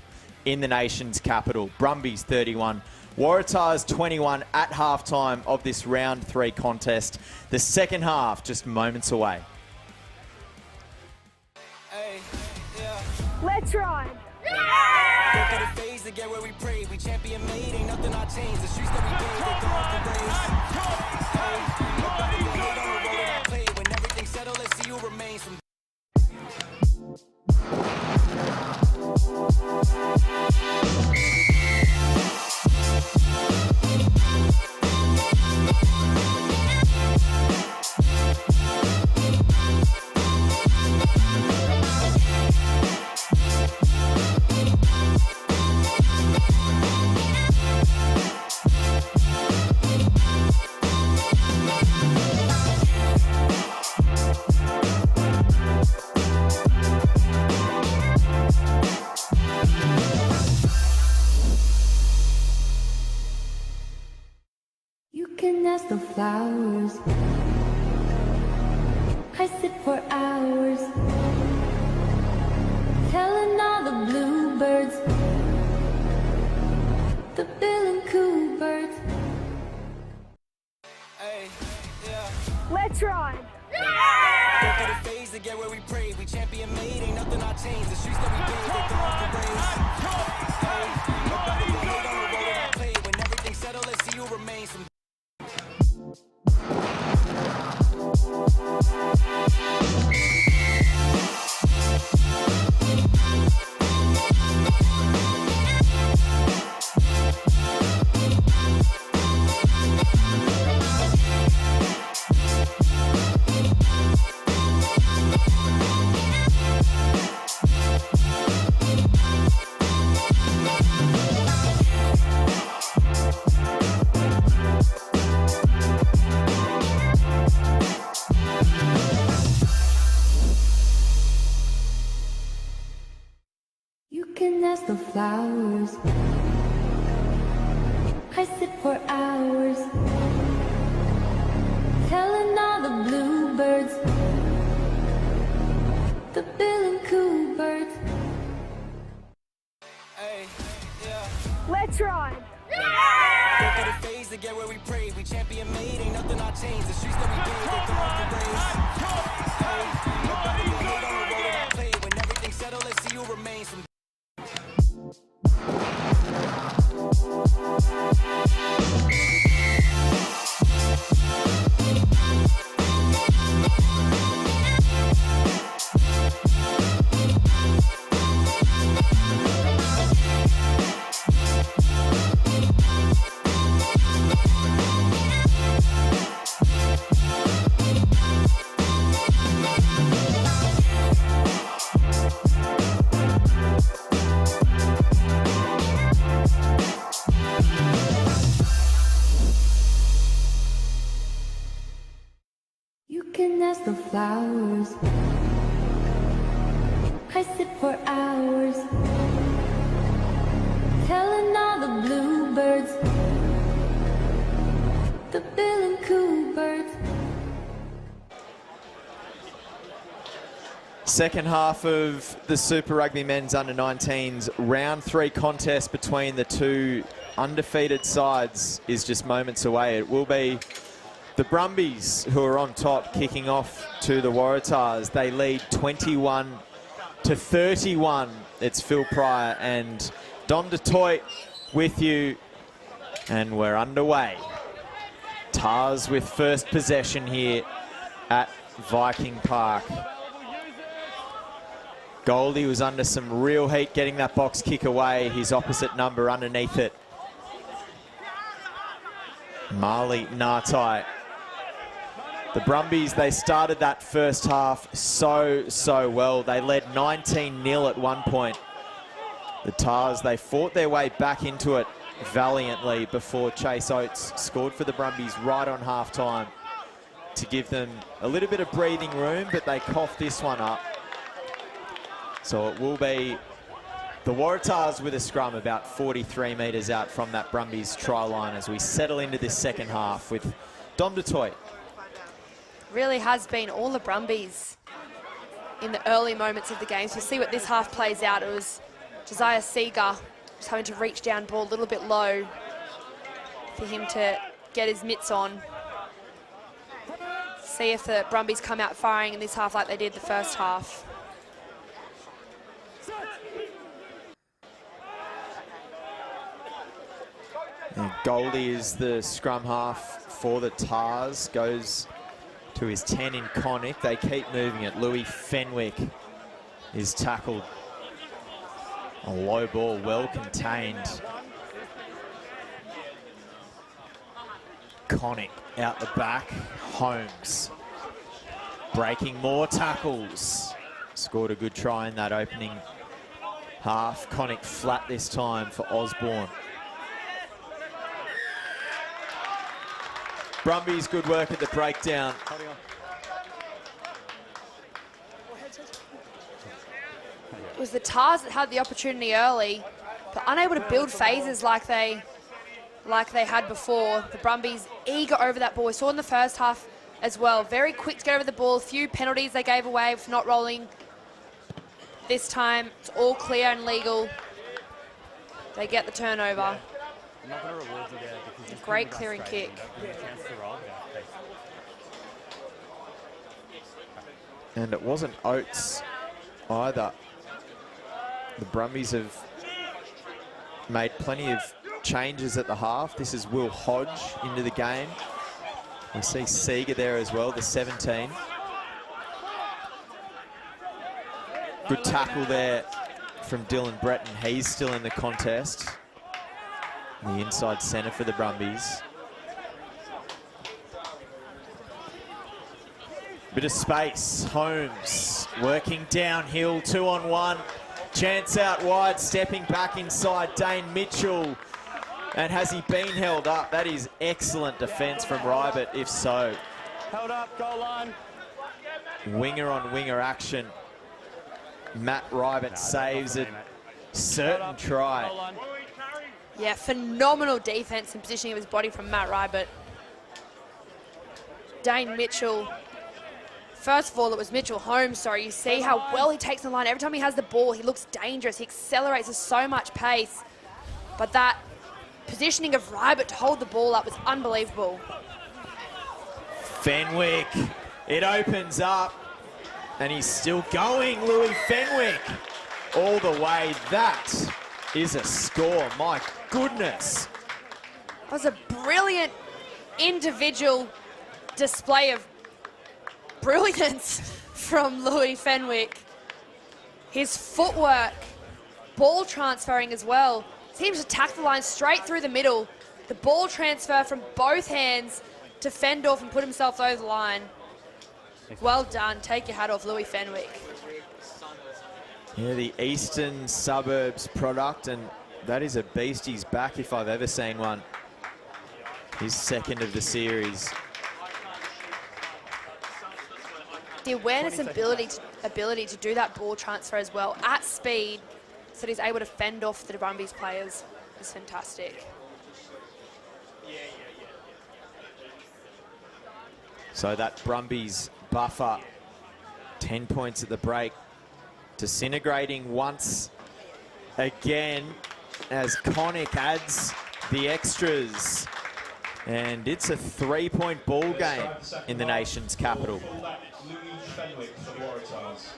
in the nation's capital. Brumbies 31, Waratahs 21 at halftime of this round 3 contest. The second half just moments away. Let's ride. Go through the phase to get where we pray. We champion made, ain't nothing I change. The streets that we bathe, they throw off the race. Nobody can hate on the role that I play. When everything's settled, let's see who remains from. The flowers, I sit for hours, telling all the bluebirds, the bill and coo birds. Hey, yeah. Let's ride. Go through the phase to get where we pray. We champion made, ain't nothing I change. The streets that we bathe, they throw off the race. Nobody can hate on the role that I play. When everything's settled, let's see who remains from. The flowers, I sit for hours, telling all the bluebirds, the bill and coo birds. Hey, yeah. Let's tried. Don't get a phase to get where we pray. We champion made, ain't nothing I changed. The streets that we build, they come off the race. Nobody can hate on the role that I play. When everything's settled, let's see who remains from. You can ask the flowers. I sit for hours, telling all the bluebirds, the bill and coo birds. Second half of the Super Rugby Men's Under-19s round 3 contest between the two undefeated sides is just moments away. It will be the Brumbies who are on top, kicking off to the Waratahs. They lead 21-31. It's Phil Pryor and Dom DeToit with you, and we're underway. Tars with first possession here at Viking Park. Goldie was under some real heat getting that box kick away. His opposite number underneath it. Marley Nartai. The Brumbies, they started that first half so well. They led 19-0 at one point. The Tars, they fought their way back into it valiantly before Chase Oates scored for the Brumbies right on half-time to give them a little bit of breathing room, but they coughed this one up. So it will be the Waratahs with a scrum about 43 metres out from that Brumbies try line as we settle into this second half with Dom DeToit. Really has been all the Brumbies in the early moments of the game. So we'll see what this half plays out. It was Josiah Seeger just having to reach down ball a little bit low for him to get his mitts on. See if the Brumbies come out firing in this half like they did the first half. And Goldie is the scrum half for the Tars. Goes to his 10 in Connick. They keep moving it. Louis Fenwick is tackled. A low ball, well contained. Connick out the back. Holmes breaking more tackles. Scored a good try in that opening half. Connick flat this time for Osborne. Brumbies, good work at the breakdown. It was the Tars that had the opportunity early, but unable to build phases like they had before. The Brumbies eager over that ball. We saw in the first half as well. Very quick to get over the ball. A few penalties they gave away for not rolling. This time, it's all clear and legal. They get the turnover. I'm not going to reward you there because great clearing kick. And it wasn't Oates either. The Brumbies have made plenty of changes at the half. This is Will Hodge into the game. We see Seeger there as well, the 17. Good tackle there from Dylan Breton. He's still in the contest. The inside centre for the Brumbies. Bit of space. Holmes working downhill, 2-on-1. Chance out wide, stepping back inside. Dane Mitchell. And has he been held up? That is excellent defence from Rybert, if so. Held up, goal line. Winger on winger action. Matt Rybert saves a certain try. Yeah, phenomenal defence and positioning of his body from Matt Rybert. Dane Mitchell. First of all, it was Mitchell Holmes, sorry. You see how well he takes the line. Every time he has the ball, he looks dangerous. He accelerates with so much pace. But that positioning of Rybert to hold the ball up was unbelievable. Fenwick, it opens up, and he's still going. Louis Fenwick all the way. That is a score. My goodness. That was a brilliant individual display of brilliance from Louis Fenwick. His footwork, ball transferring as well. Seems to tack the line straight through the middle. The ball transfer from both hands to fend off and put himself over the line. Well done. Take your hat off, Louis Fenwick. Yeah, the eastern suburbs product, and that is a beast. He's back if I've ever seen one. His second of the series. The awareness and ability to do that ball transfer as well at speed, so that he's able to fend off the Brumbies players, is fantastic. So that Brumbies buffer, 10 points at the break, disintegrating once again as Connick adds the extras. And it's a 3-point ball game in the nation's capital. Louis Fenwick for the Waratahs.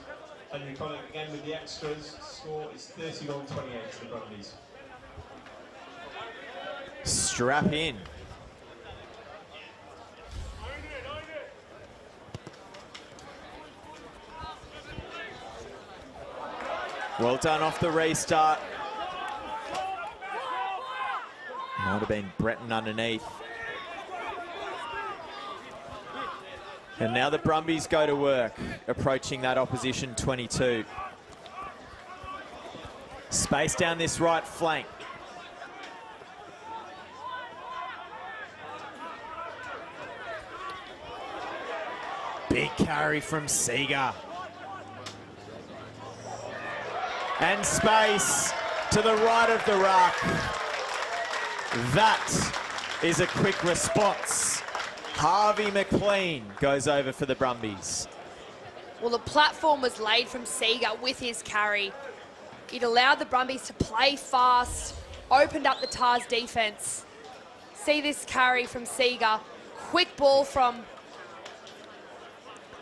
Henry Connick again with the extras. Score is 31-28 to the Brumbies. Strap in. Well done off the restart. Might have been Breton underneath. And now the Brumbies go to work, approaching that opposition 22. Space down this right flank. Big carry from Seeger. And space to the right of the ruck. That is a quick response. Harvey McLean goes over for the Brumbies. Well, the platform was laid from Seeger with his carry. It allowed the Brumbies to play fast, opened up the Tars defence. See this carry from Seeger. Quick ball from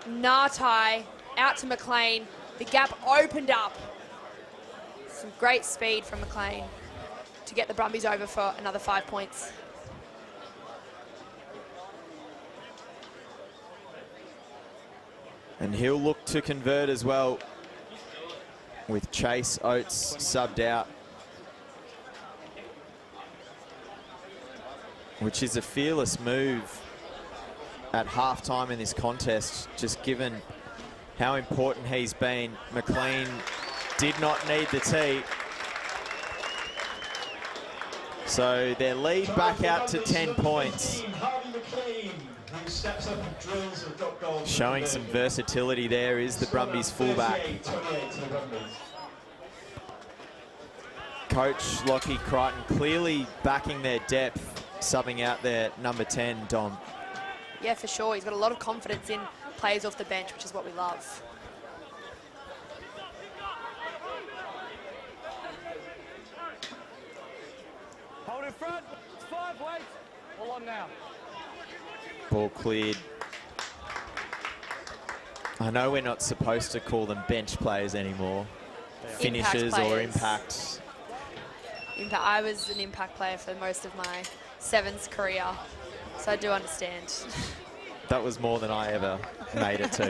Ngatai out to McLean. The gap opened up. Some great speed from McLean to get the Brumbies over for another 5 points. And he'll look to convert as well with Chase Oates subbed out, which is a fearless move at halftime in this contest, just given how important he's been. McLean did not need the tee. So their lead back out to 10 points. Showing some versatility there is the Brumbies fullback. Coach Lockie Crichton clearly backing their depth, subbing out their number 10, Dom. Yeah, for sure. He's got a lot of confidence in players off the bench, which is what we love. Hold in front. It's 5, wait. All on now. Ball cleared. I know we're not supposed to call them bench players anymore. Finishers or impact. I was an impact player for most of my sevens career, so I do understand. That was more than I ever made it to.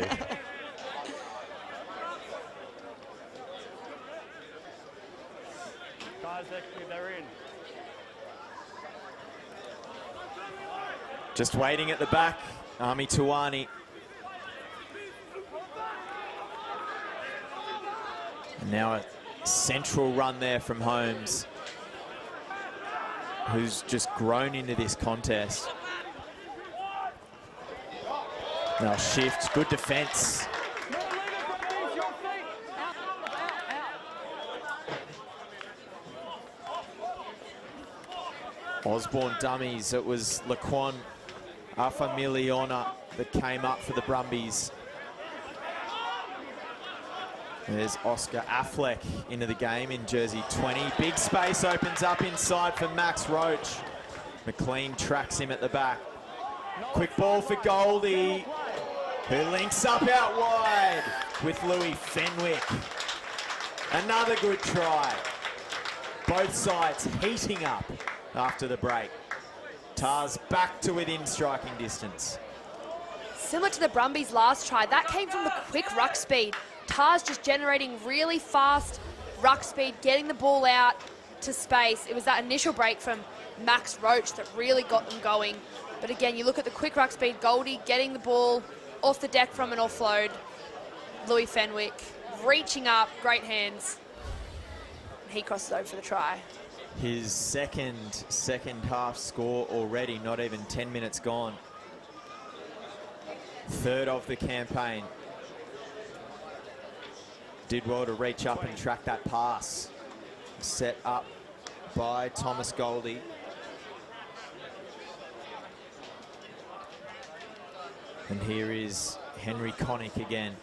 Guys, they're in. Just waiting at the back, Ami Tuani. And now a central run there from Holmes, who's just grown into this contest. Now shift, good defence. Osborne dummies, it was Laquan Afamiliona that came up for the Brumbies. There's Oscar Affleck into the game in jersey 20. Big space opens up inside for Max Roach. McLean tracks him at the back. Quick ball for Goldie, who links up out wide with Louis Fenwick. Another good try. Both sides heating up after the break. Tars back to within striking distance. Similar to the Brumbies' last try, that came from the quick ruck speed. Tars just generating really fast ruck speed, getting the ball out to space. It was that initial break from Max Roach that really got them going. But again, you look at the quick ruck speed, Goldie getting the ball off the deck from an offload. Louis Fenwick reaching up, great hands. He crosses over for the try. His second half score already, not even 10 minutes gone. Third of the campaign. Did well to reach up and track that pass. Set up by Thomas Goldie. And here is Henry Connick again.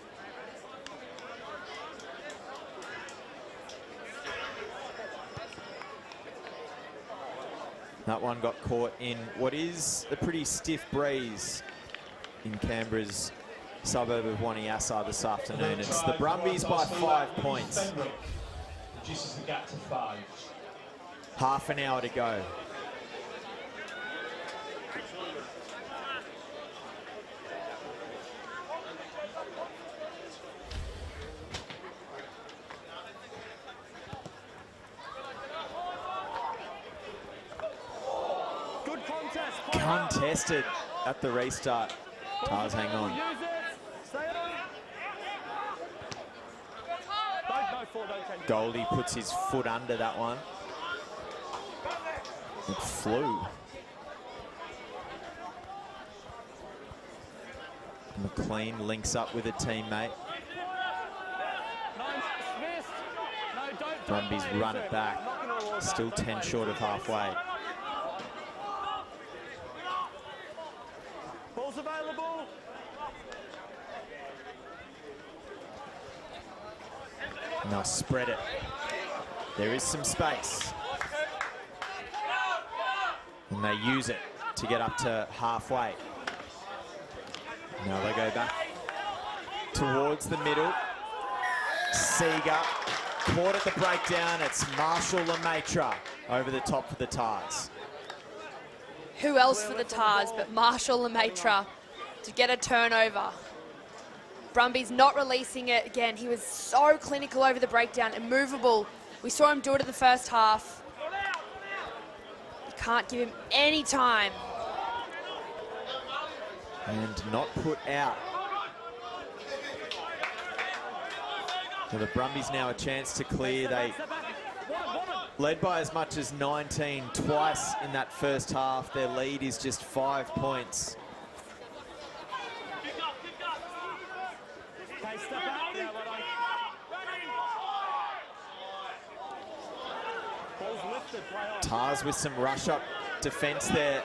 That one got caught in what is a pretty stiff breeze in Canberra's suburb of Waniassa this afternoon. It's the Brumbies by 5 points. Reduces the gap to 5. Half an hour to go. Good contest. Contested at the restart. Tars hang on. Goldie puts his foot under that one. It flew. McLean links up with a teammate. Brumbies run it back. Still 10 short of halfway. Ball's available. And they'll spread it. There is some space. And they use it to get up to halfway. Now they go back towards the middle. Seeger caught at the breakdown. It's Marshall Lemaitre over the top for the Tars. Who else for the Tars but Marshall Lemaitre to get a turnover? Brumbies not releasing it. Again, he was so clinical over the breakdown, immovable. We saw him do it in the first half. You can't give him any time. And not put out. So the Brumbies now a chance to clear. They led by as much as 19 twice in that first half. Their lead is just 5 points. Tars with some rush-up defence there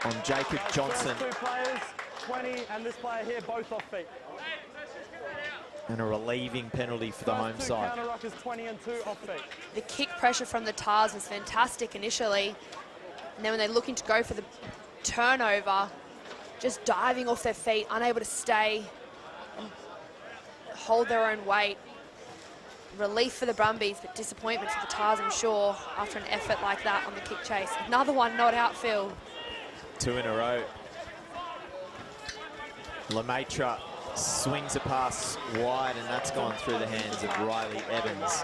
on Jacob Johnson. Two players, 20, and this player here, both off feet. And a relieving penalty for the home side. Counter ruckers, 20 and 2 off feet. The kick pressure from the Tars was fantastic initially. And then when they're looking to go for the turnover, just diving off their feet, unable to stay and hold their own weight. Relief for the Brumbies, but disappointment for the Tars, I'm sure, after an effort like that on the kick chase. Another one not outfield. 2 in a row. Lemaitre swings a pass wide, and that's gone through the hands of Riley Evans.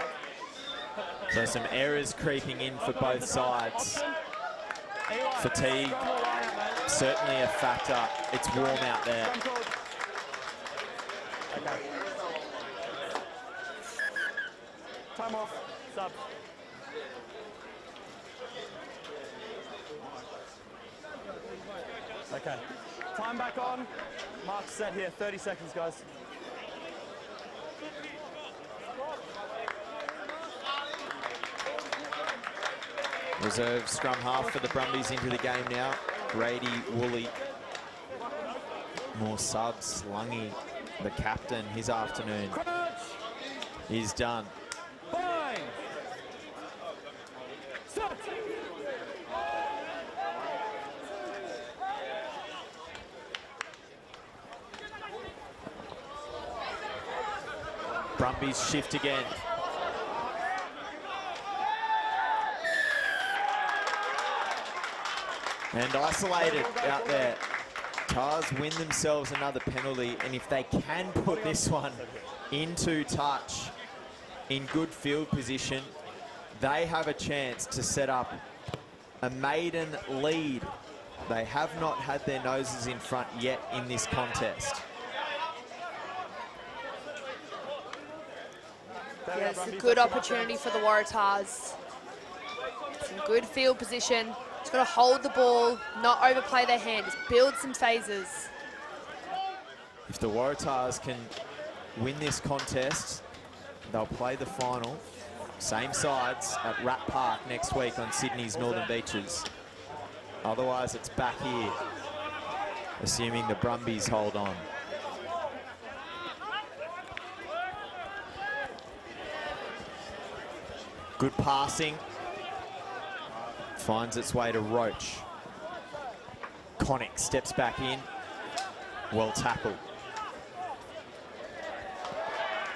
So some errors creeping in for both sides. Fatigue, certainly a factor. It's warm out there. Okay. Time off. Sub. Okay. Time back on. Mark set here. 30 seconds, guys. Reserve scrum half for the Brumbies into the game now. Grady, Woolley. More subs. Lungy the captain, his afternoon is done. Bind. Set. Brumbies shift again. And isolated out there. Tars win themselves another penalty, and if they can put this one into touch in good field position, they have a chance to set up a maiden lead. They have not had their noses in front yet in this contest. Yeah, it's a good opportunity for the Waratahs. Some good field position. Just got to hold the ball, not overplay their hand, just build some phases. If the Waratahs can win this contest, they'll play the final, same sides, at Rugby Park next week on Sydney's Northern Beaches. Otherwise, it's back here, assuming the Brumbies hold on. Good passing. Finds its way to Roach. Connick steps back in. Well tackled.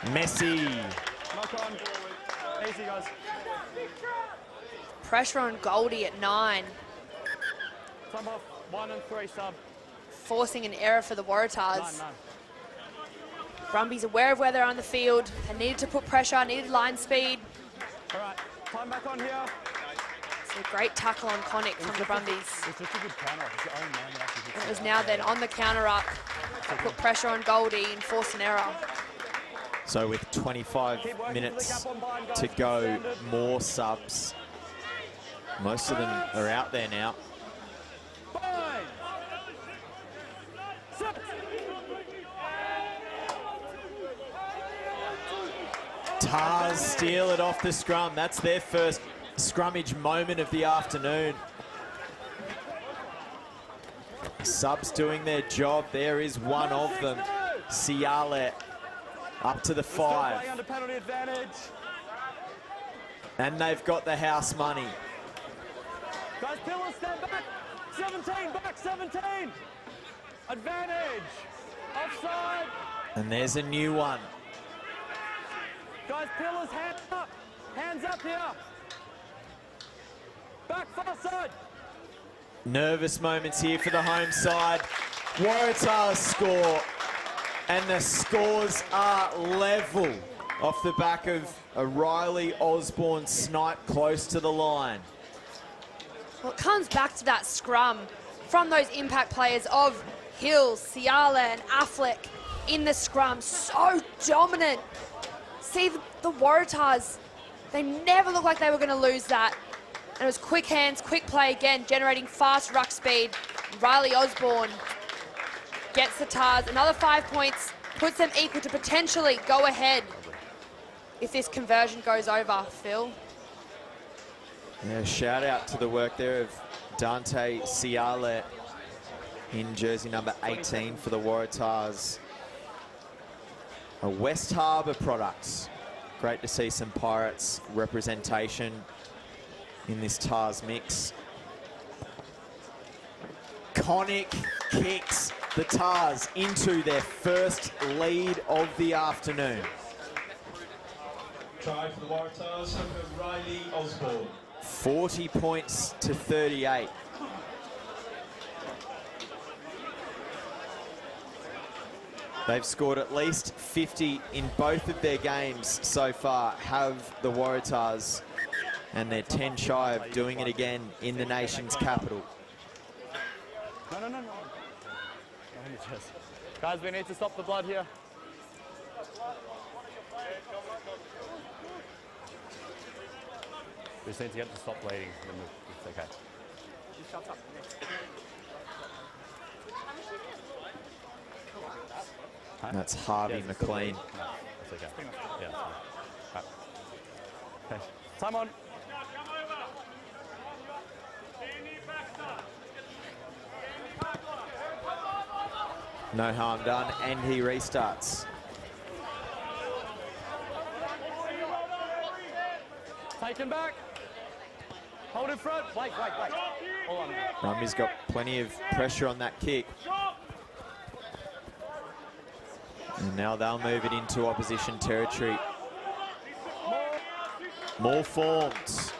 Messi. Knock on. Easy, guys. Pressure on Goldie at 9. Sub off. 1 and 3 sub. Forcing an error for the Waratahs. 9. Brumbies aware of where they're on the field. They needed to put pressure, needed line speed. All right, time back on here. It's a great tackle on Connick from the Brumbies. It's just a good counter. It's your own man that actually hits It was now then on the counter-up to put pressure on Goldie and force an error. So with 25 minutes to go, more subs. Most of them are out there now. Tars steal it off the scrum. That's their first scrummage moment of the afternoon. Subs doing their job. There is one of them. Siale up to the 5. And they've got the house money. Guys, Pillars, stand back. 17, back 17. Advantage. Offside. And there's a new one. Guys, Pillars, hands up. Hands up here. Back far side. Nervous moments here for the home side. Waratahs score. And the scores are level off the back of a Riley Osborne snipe close to the line. Well, it comes back to that scrum from those impact players of Hills, Siala and Affleck in the scrum. So dominant. See the Waratahs, they never looked like they were going to lose that. And it was quick hands, quick play again, generating fast ruck speed. Riley Osborne gets the Tars. Another 5 points, puts them equal to potentially go ahead if this conversion goes over, Phil. Yeah, shout out to the work there of Dante Siale in jersey number 18 for the Waratahs. A West Harbour product. Great to see some Pirates representation in this Tars mix. Connick kicks the Tars into their first lead of the afternoon. Try for the Waratahs, Riley Osborne. 40 points to 38. They've scored at least 50 in both of their games so far, have the Waratahs, and they're 10 shy of doing it again in the nation's capital. No. Guys, we need to stop the blood here. We just need to get to stop bleeding, then it's okay. That's Harvey McLean. That's okay. Yeah. Right. Okay. Time on. No harm done, and he restarts. Take him back. Hold in front. Wait. Hold on. Brumbies got plenty of pressure on that kick. And now they'll move it into opposition territory. More forms.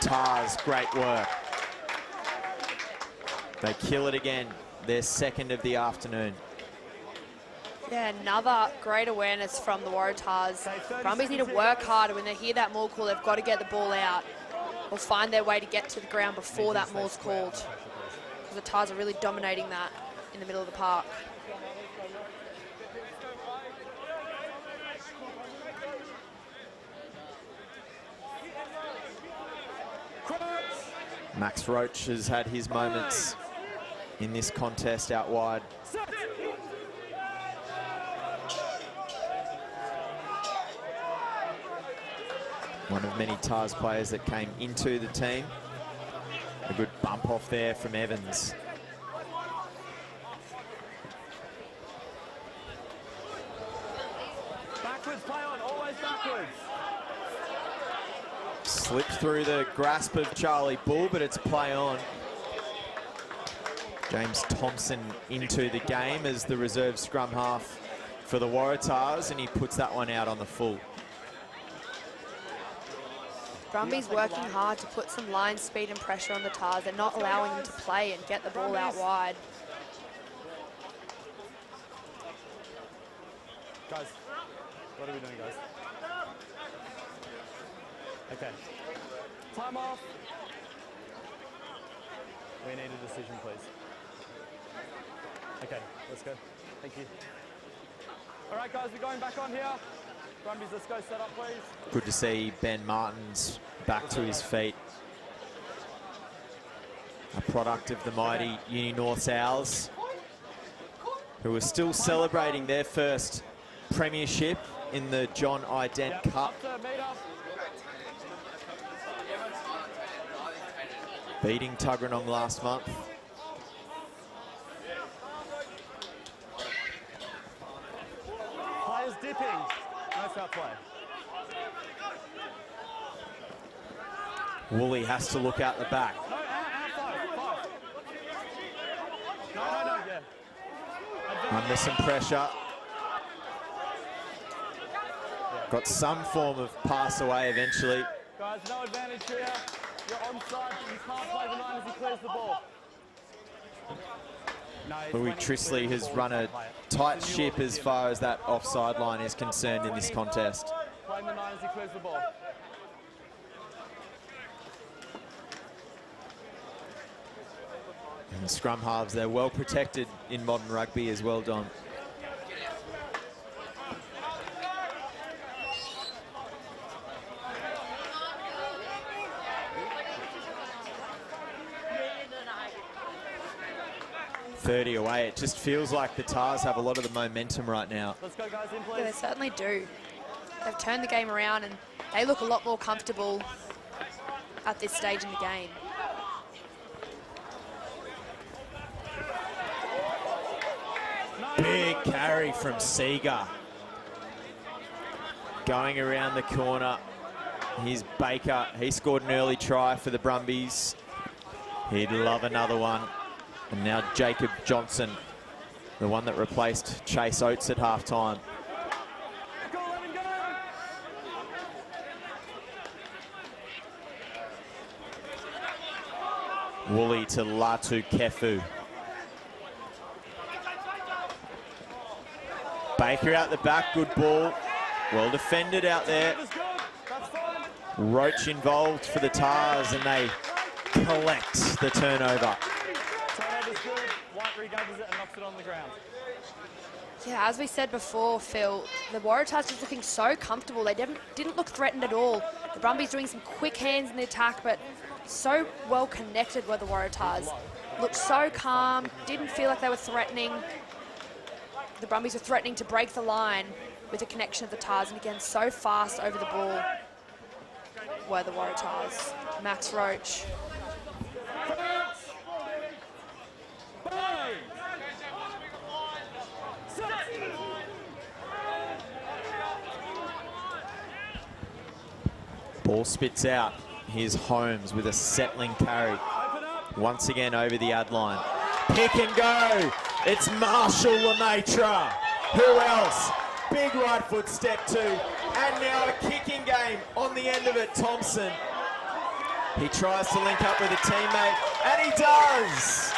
Tars, great work. They kill it again. Their second of the afternoon. Yeah, another great awareness from the Waratahs. Brumbies need to work harder. When they hear that maul call, they've got to get the ball out or find their way to get to the ground before that maul's called. Because the Tars are really dominating that in the middle of the park. Max Roach has had his moments in this contest out wide. One of many Tars players that came into the team. A good bump off there from Evans. Backwards, play on, always backwards. Slipped through the grasp of Charlie Bull, but it's play on. James Thompson into the game as the reserve scrum half for the Waratahs, and he puts that one out on the full. Brumbies working hard to put some line speed and pressure on the Tars. They're not allowing them to play and get the ball out wide. Guys, what are we doing, guys? Okay. Time off. We need a decision, please. Okay, let's go. Thank you. All right, guys, we're going back on here. Brumbies, let's go set up, please. Good to see Ben Martins back to his feet. A product of the mighty Uni North Owls, who are still celebrating their first premiership in the John Ident Cup. Beating Tuggeranong last month. Players dipping. Nice out play. Woolley has to look out the back. No, five. No, yeah. Under some pressure. Got some form of pass away eventually. Guys, no advantage here. You're onside, but you can't play the 9 as he clears the ball. Louis Trisley has run a tight ship as far as that offside line is concerned in this contest. Playing the 9 as he clears the ball. And the scrum halves, they're well protected in modern rugby as well, Don. Away. It just feels like the Tars have a lot of the momentum right now. Let's go, guys, in, please. Yeah, they certainly do. They've turned the game around and they look a lot more comfortable at this stage in the game. Big carry from Seeger. Going around the corner. Here's Baker. He scored an early try for the Brumbies. He'd love another one. And now Jacob Johnson, the one that replaced Chase Oates at halftime. Woolley to Latu Kefu. Baker out the back, good ball. Well defended out there. Roach involved for the Tars, and they collect the turnover. Regathers it and knocks it on the ground. Yeah, as we said before, Phil, the Waratahs just looking so comfortable. They didn't look threatened at all. The Brumbies doing some quick hands in the attack, but so well connected were the Waratahs. Looked so calm, didn't feel like they were threatening. The Brumbies were threatening to break the line with the connection of the Tars, and again, so fast over the ball were the Waratahs. Max Roach. Ball spits out. Here's Holmes with a settling carry. Once again over the ad line. Pick and go. It's Marshall Lemaitre. Who else? Big right foot step two. And now a kicking game on the end of it. Thompson. He tries to link up with a teammate, and he does.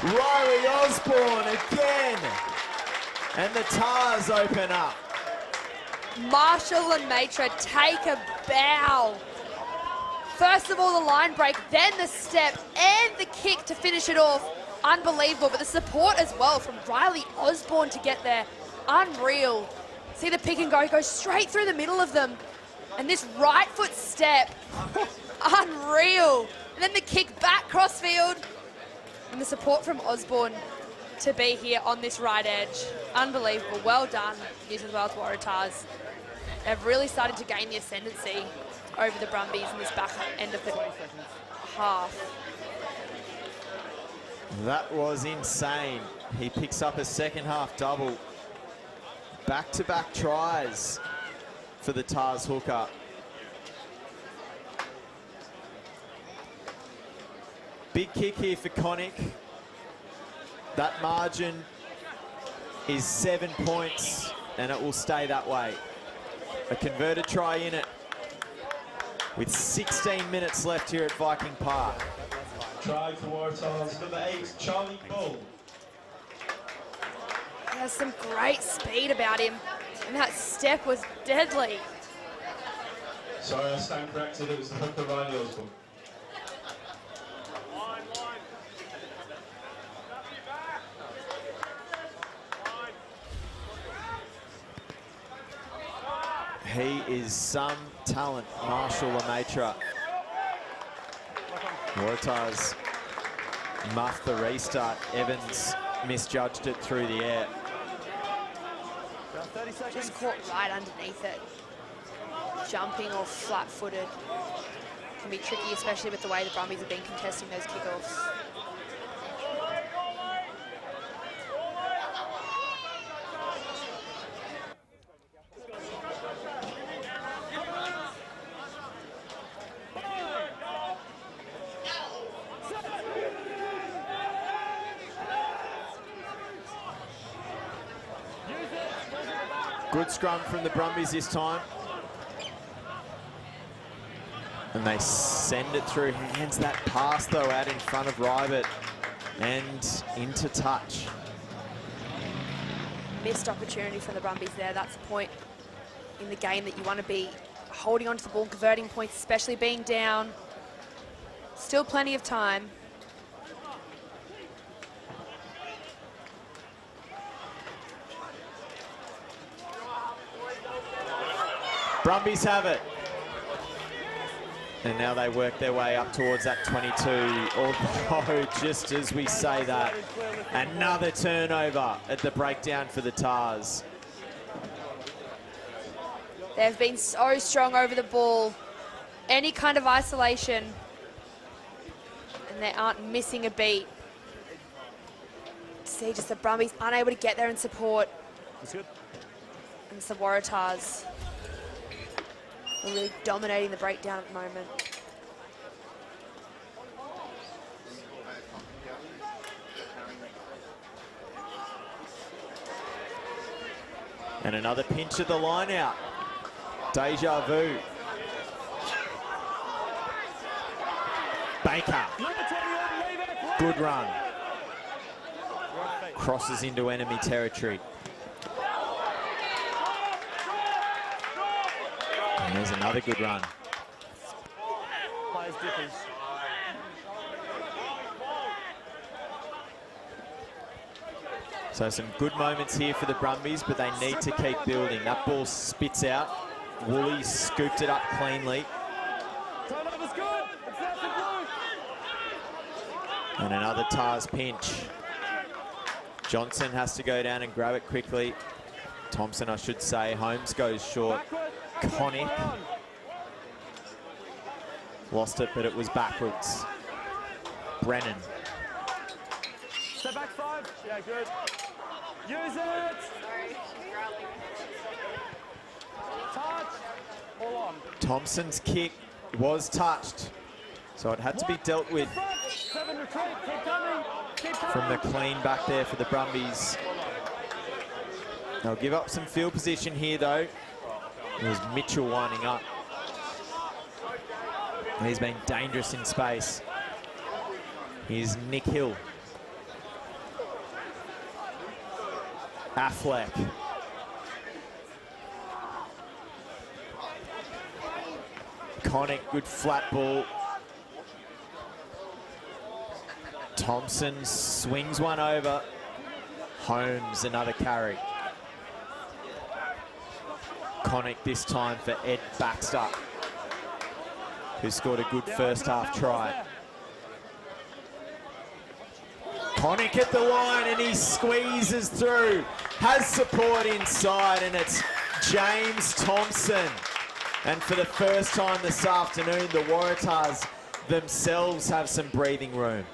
Riley Osborne again. And the Tars open up. Marshall and Matra take a bow. First of all, the line break, then the step, and the kick to finish it off. Unbelievable, but the support as well from Riley Osborne to get there. Unreal. See the pick and go, goes straight through the middle of them. And this right foot step, unreal. And then the kick back crossfield. And the support from Osborne to be here on this right edge. Unbelievable, well done, New South Wales Waratahs. They've really started to gain the ascendancy over the Brumbies in this back end of the half. That was insane. He picks up a second half double. Back-to-back tries for the Tars hooker. Big kick here for Connick. That margin is 7 points, and it will stay that way. A converted try in it with 16 minutes left here at Viking Park. Try for Waratahs, number 8, Charlie Bull. He has some great speed about him, and that step was deadly. Sorry, I stand corrected, it was the hooker Riley Osborne. He is some talent, Marshall Lemaitre. Waratahs muffed the restart. Evans misjudged it through the air. Just caught right underneath it. Jumping or flat-footed can be tricky, especially with the way the Brumbies have been contesting those kickoffs. Good scrum from the Brumbies this time. And they send it through hands. That pass, though, out in front of Rybert and into touch. Missed opportunity for the Brumbies there. That's the point in the game that you want to be holding onto the ball, converting points, especially being down. Still plenty of time. Brumbies have it. And now they work their way up towards that 22. Although, just as we say that, another turnover at the breakdown for the Tars. They've been so strong over the ball. Any kind of isolation. And they aren't missing a beat. See, just the Brumbies unable to get there and support. That's good. And it's the Waratahs. They're really dominating the breakdown at the moment. And another pinch at the line out. Deja vu. Baker. Good run. Crosses into enemy territory. And there's another good run. Players differs. So some good moments here for the Brumbies, but they need to keep building. That ball spits out. Woolley scooped it up cleanly. Turnover's good. It's there for blue. And another Tars pinch. Johnson has to go down and grab it quickly. Thompson, I should say. Holmes goes short. Connick lost it, but it was backwards. Brennan. Step back 5. Yeah, good. Use it. Touch. Thompson's kick was touched, so it had to be dealt with from the clean back there for the Brumbies. They'll give up some field position here, though. It was Mitchell winding up. He's been dangerous in space. Here's Nick Hill. Affleck. Connick, good flat ball. Thompson swings one over. Holmes, another carry. Connick this time for Ed Baxter, who scored a good first half try. Connick at the line and he squeezes through. Has support inside and it's James Thompson. And for the first time this afternoon, the Waratahs themselves have some breathing room.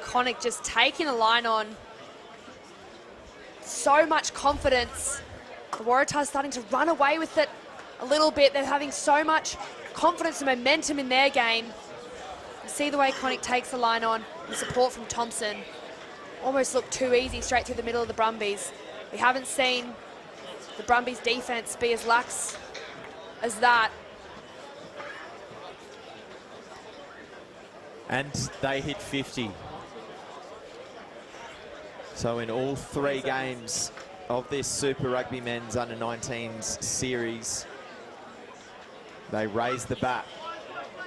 Connick just taking a line on. So much confidence. The Waratahs starting to run away with it a little bit. They're having so much confidence and momentum in their game. You see the way Connick takes the line on. The support from Thompson. Almost looked too easy straight through the middle of the Brumbies. We haven't seen the Brumbies defense be as lax as that. And they hit 50. So in all 3 games of this Super Rugby Men's Under-19s series, they raise the bat,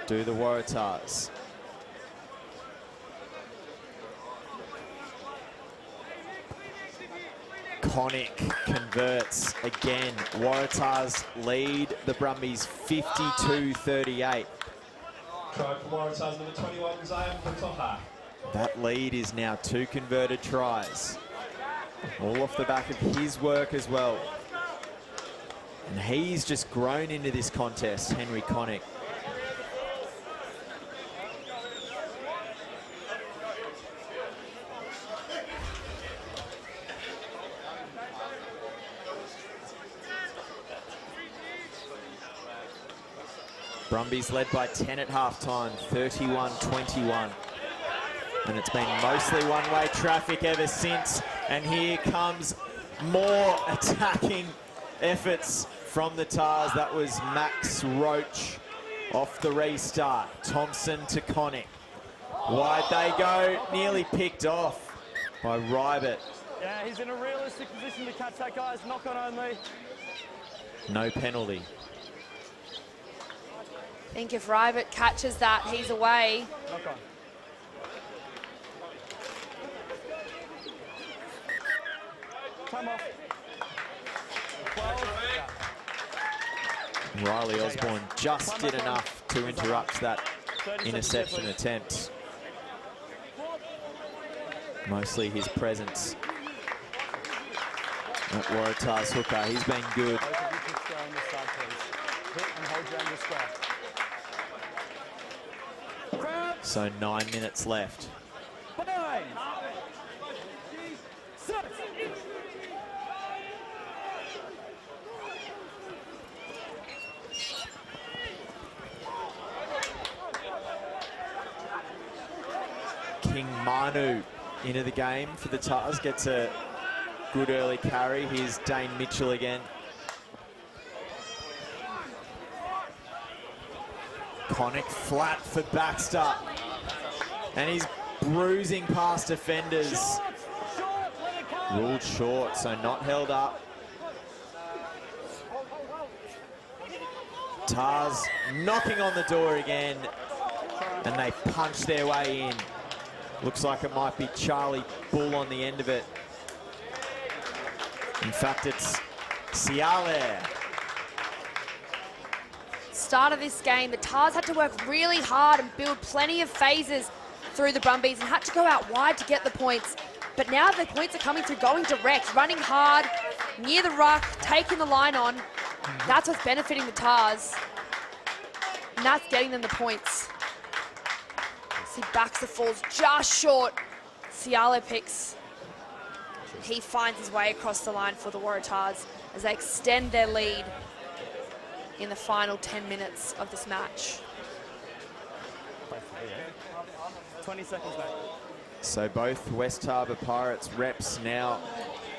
do the Waratahs. Connick converts again. Waratahs lead the Brumbies 52-38. Try for Waratahs number 21, Zion Patoha. That lead is now 2 converted tries. All off the back of his work as well. And he's just grown into this contest, Henry Connick. Brumbies led by 10 at halftime, 31-21. And it's been mostly one-way traffic ever since. And here comes more attacking efforts from the Tars. That was Max Roach off the restart. Thompson to Connick. Wide they go, nearly picked off by Rybert. Yeah, he's in a realistic position to catch that, guys. Knock on only. No penalty. I think if Rybert catches that, he's away. Knock on. Come off. 12. Riley Osborne just did enough to interrupt that interception attempt. Mostly his presence. That Waratahs hooker, he's been good. So 9 minutes left. King Manu into the game for the Tars, gets a good early carry. Here's Dane Mitchell again. Connick flat for Baxter. And he's bruising past defenders. Ruled short, so not held up. Tars knocking on the door again. And they punch their way in. Looks like it might be Charlie Bull on the end of it. In fact, it's Siale. Start of this game, the Tars had to work really hard and build plenty of phases through the Brumbies and had to go out wide to get the points. But now the points are coming through going direct, running hard, near the ruck, taking the line on. That's what's benefiting the Tars. And that's getting them the points. See Baxter falls just short. Siale picks. He finds his way across the line for the Waratahs as they extend their lead. in the final 10 minutes of this match. 20 seconds, mate. So both West Harbour Pirates reps now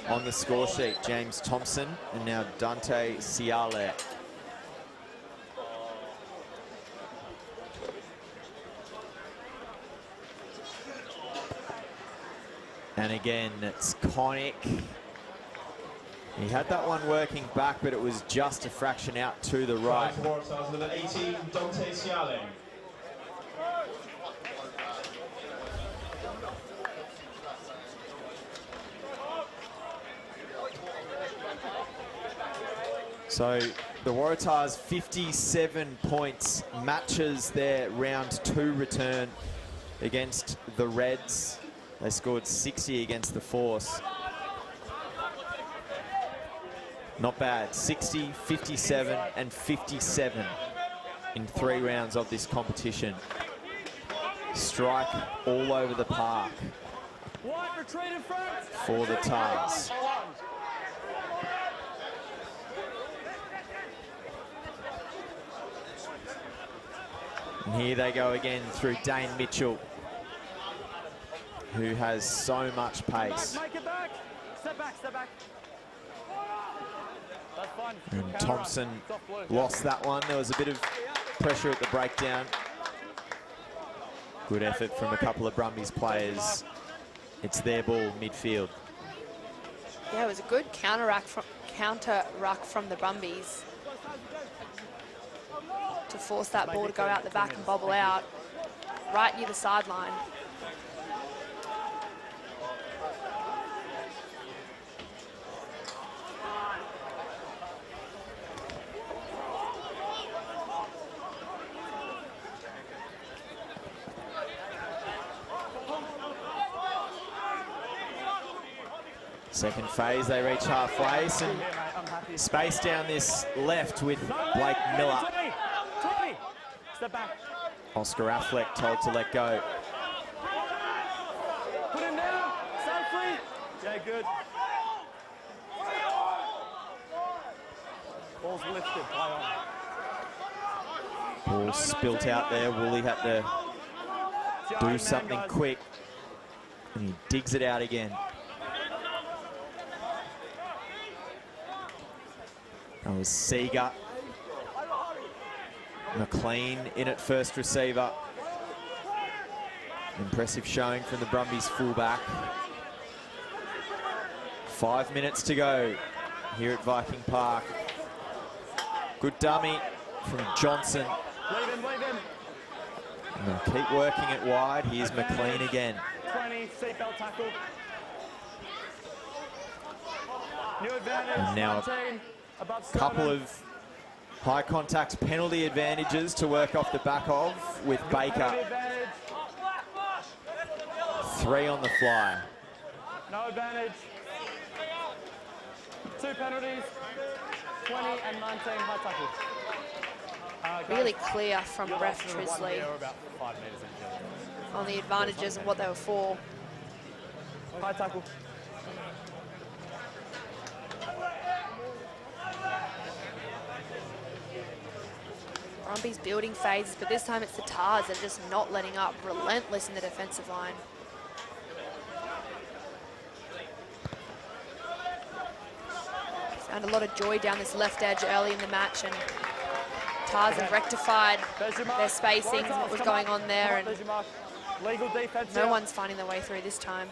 on the score sheet. James Thompson and now Dante Ciale. And again, it's Connick. He had that one working back, but it was just a fraction out to the right. Waratahs, number 18, Dante Ciale. So the Waratahs 57 points, matches their round 2 return against the Reds. They scored 60 against the Force. Not bad, 60, 57 and 57 in 3 rounds of this competition. Strike all over the park for the Tars. And here they go again through Dane Mitchell, who has so much pace. Make it back. Step back, step back. That's fine. And Thompson lost that one. There was a bit of pressure at the breakdown. Good effort from a couple of Brumbies players. It's their ball midfield. Yeah, it was a good counter ruck from the Brumbies to force that ball to go out the back and bobble out right near the sideline. Second phase, they reach halfway. Some space down this left with Blake Miller. Step back. Oscar Affleck told to let go. Put him down. Safely. Yeah, good. Ball's lifted. Play on. Ball spilt out there. Woolley had to do something quick. And he digs it out again. That was Seager. McLean in at first receiver. Impressive showing from the Brumbies fullback. 5 minutes to go here at Viking Park. Good dummy from Johnson. Leave him, leave him. And they'll keep working it wide. Here's McLean again. 20, seatbelt tackle. New advantage, And now 19, above a couple seven. of high contact penalty advantages to work off the back of with Baker. Penalty advantage. 3 on the fly. No advantage. 2 penalties, 20 and 19 high tackles. Really clear from ref Trisley About 5 metres in. on the advantages and what they were for. High tackle. Brumbies building phases, but this time it's the Tars that are just not letting up, relentless in the defensive line. Found a lot of joy down this left edge early in the match, and Tars have rectified their spacing, what was going on there, and Legal defense. no one's finding their way through this time.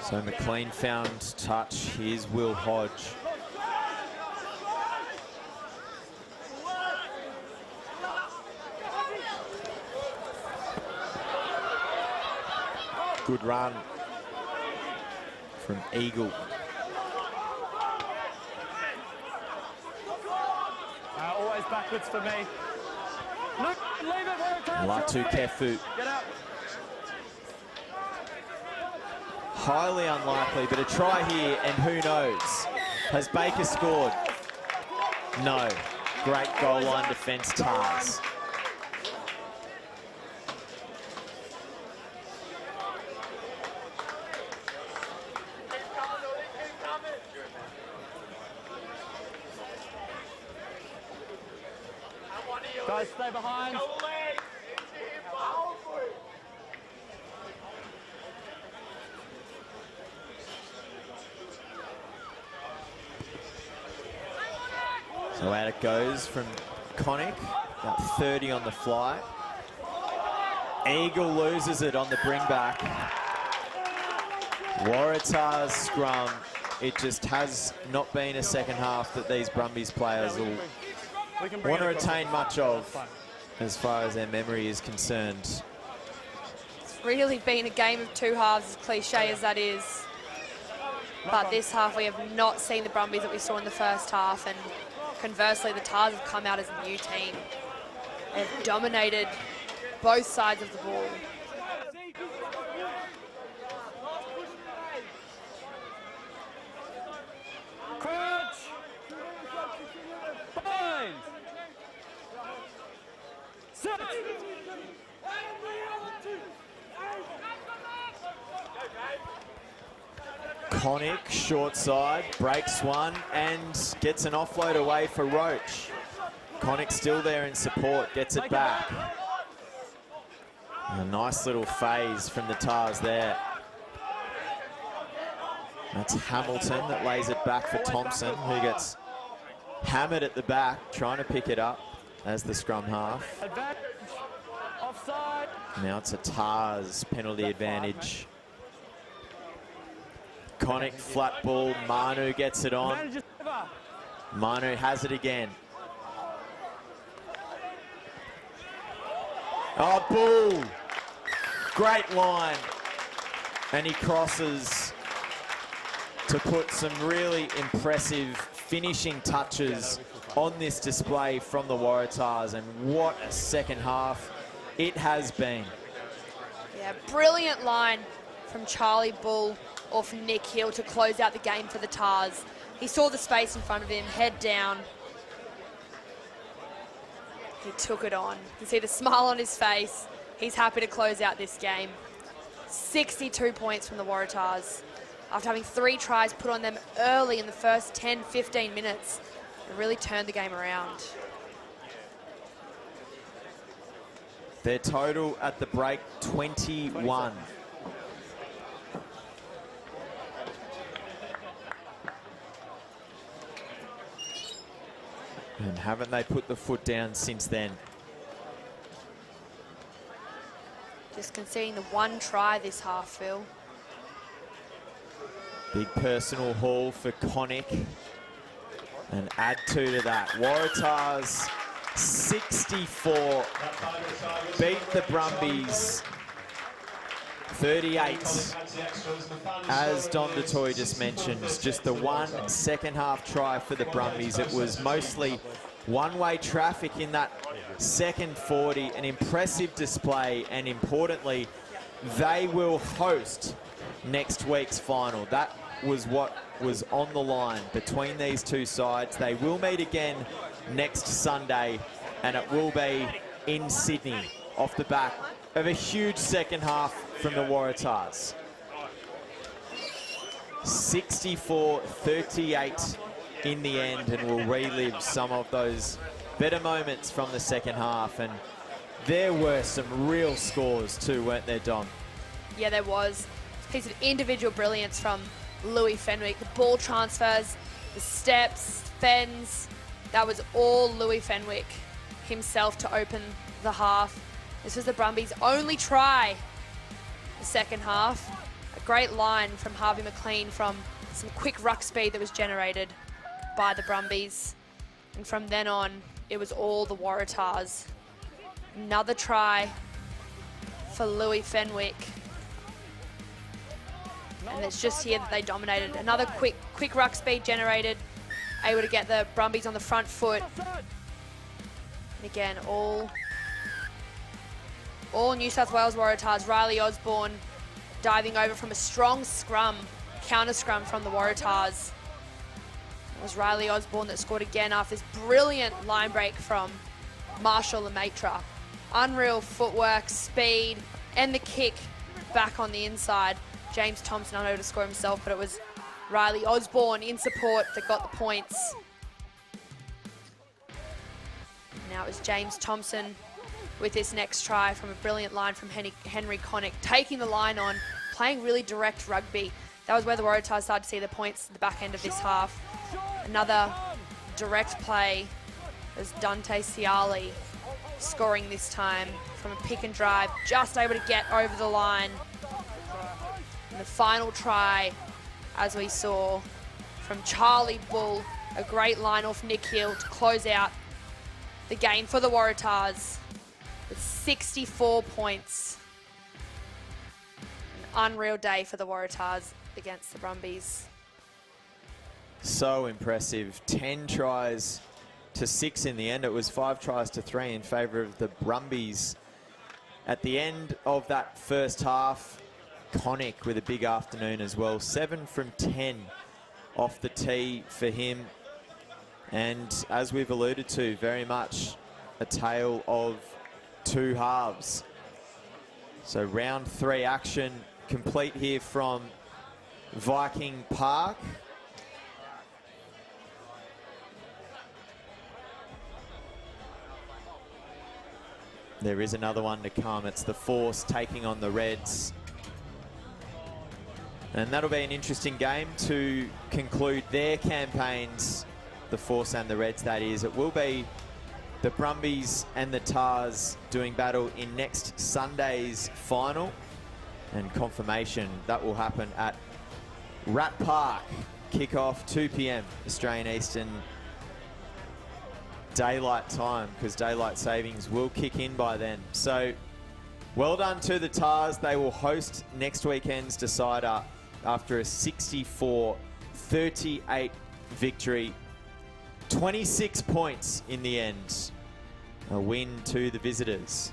So McLean found touch. Here's Will Hodge. Good run from Eagle. Always backwards for me. No, leave it where it comes. Latu Kefu. Get out. Highly unlikely, but a try here, and who knows? Has Baker scored? No. Great goal line defence, Tars. Guys, stay behind. So out it goes from Connick, about 30 on the fly. Eagle loses it on the bring back. Waratahs scrum. It just has not been a second half that these Brumbies players will want to retain much of as far as their memory is concerned. It's really been a game of two halves, as cliche as that is. But this half we have not seen the Brumbies that we saw in the first half, and conversely the Tars have come out as a new team. They've dominated both sides of the ball. Crouch! Bind! Sit! Connick, short side, breaks one and gets an offload away for Roach. Connick still there in support, gets it back. A nice little phase from the Tars there. That's Hamilton that lays it back for Thompson, who gets hammered at the back, trying to pick it up as the scrum half. Now it's a Tars penalty advantage. Connick flat ball, Manu gets it on. Manu has it again. Oh, Bull! Great line. And he crosses to put some really impressive finishing touches on this display from the Waratahs, and what a second half it has been. Yeah, brilliant line from Charlie Bull off Nick Hill to close out the game for the Tars. He saw the space in front of him, head down. He took it on. You can see the smile on his face. He's happy to close out this game. 62 points from the Waratahs. After having 3 tries put on them early in the first 10-15 minutes, it really turned the game around. Their total at the break, 21. And haven't they put the foot down since then? Just conceding the 1 try this half, Phil. Big personal haul for Connick. And add 2 to that. Waratahs 64 beat the Brumbies 38. As Don DeToy just mentioned, just the 1 second half try for the Brumbies. It was mostly one-way traffic in that second 40. An impressive display, and importantly, they will host next week's final. That was what was on the line between these two sides. They will meet again next Sunday, and it will be in Sydney off the back of a huge second half from the Waratahs. 64-38 in the end, and we'll relive some of those better moments from the second half. And there were some real scores too, weren't there, Dom? Yeah, there was. A piece of individual brilliance from Louis Fenwick. The ball transfers, the steps, fens. That was all Louis Fenwick himself to open the half. This was the Brumbies' only try the second half. A great line from Harvey McLean from some quick ruck speed that was generated by the Brumbies. And from then on, it was all the Waratahs. Another try for Louis Fenwick. And it's just here that they dominated. Another quick ruck speed generated, able to get the Brumbies on the front foot. And again, all New South Wales Waratahs. Riley Osborne diving over from a strong scrum, counter scrum from the Waratahs. It was Riley Osborne that scored again after this brilliant line break from Marshall Lemaitre. Unreal footwork, speed, and the kick back on the inside. James Thompson unable to score himself, but it was Riley Osborne in support that got the points. Now Now it was James Thompson with this next try from a brilliant line from Henry Connick, taking the line on, playing really direct rugby. That was where the Waratahs started to see the points at the back end of this half. Another direct play as Dante Ciali scoring this time from a pick and drive, just able to get over the line. And the final try, as we saw, from Charlie Bull, a great line off Nick Hill to close out the game for the Waratahs with 64 points. An unreal day for the Waratahs against the Brumbies. So impressive. 10 tries to 6 in the end. It was 5 tries to 3 in favour of the Brumbies. At the end of that first half, Connick with a big afternoon as well. 7 from 10 off the tee for him. And as we've alluded to, very much a tale of two halves. So round 3 action complete here from Viking Park. There is another one to come. It's the Force taking on the Reds. And that'll be an interesting game to conclude their campaigns, the Force and the Reds, that is. It will be the Brumbies and the Tars doing battle in next Sunday's final. And confirmation, that will happen at Rat Park. Kickoff 2 p.m. Australian Eastern Daylight Time, because daylight savings will kick in by then. So well done to the Tars. They will host next weekend's decider after a 64-38 victory. 26 points in the end. A win to the visitors.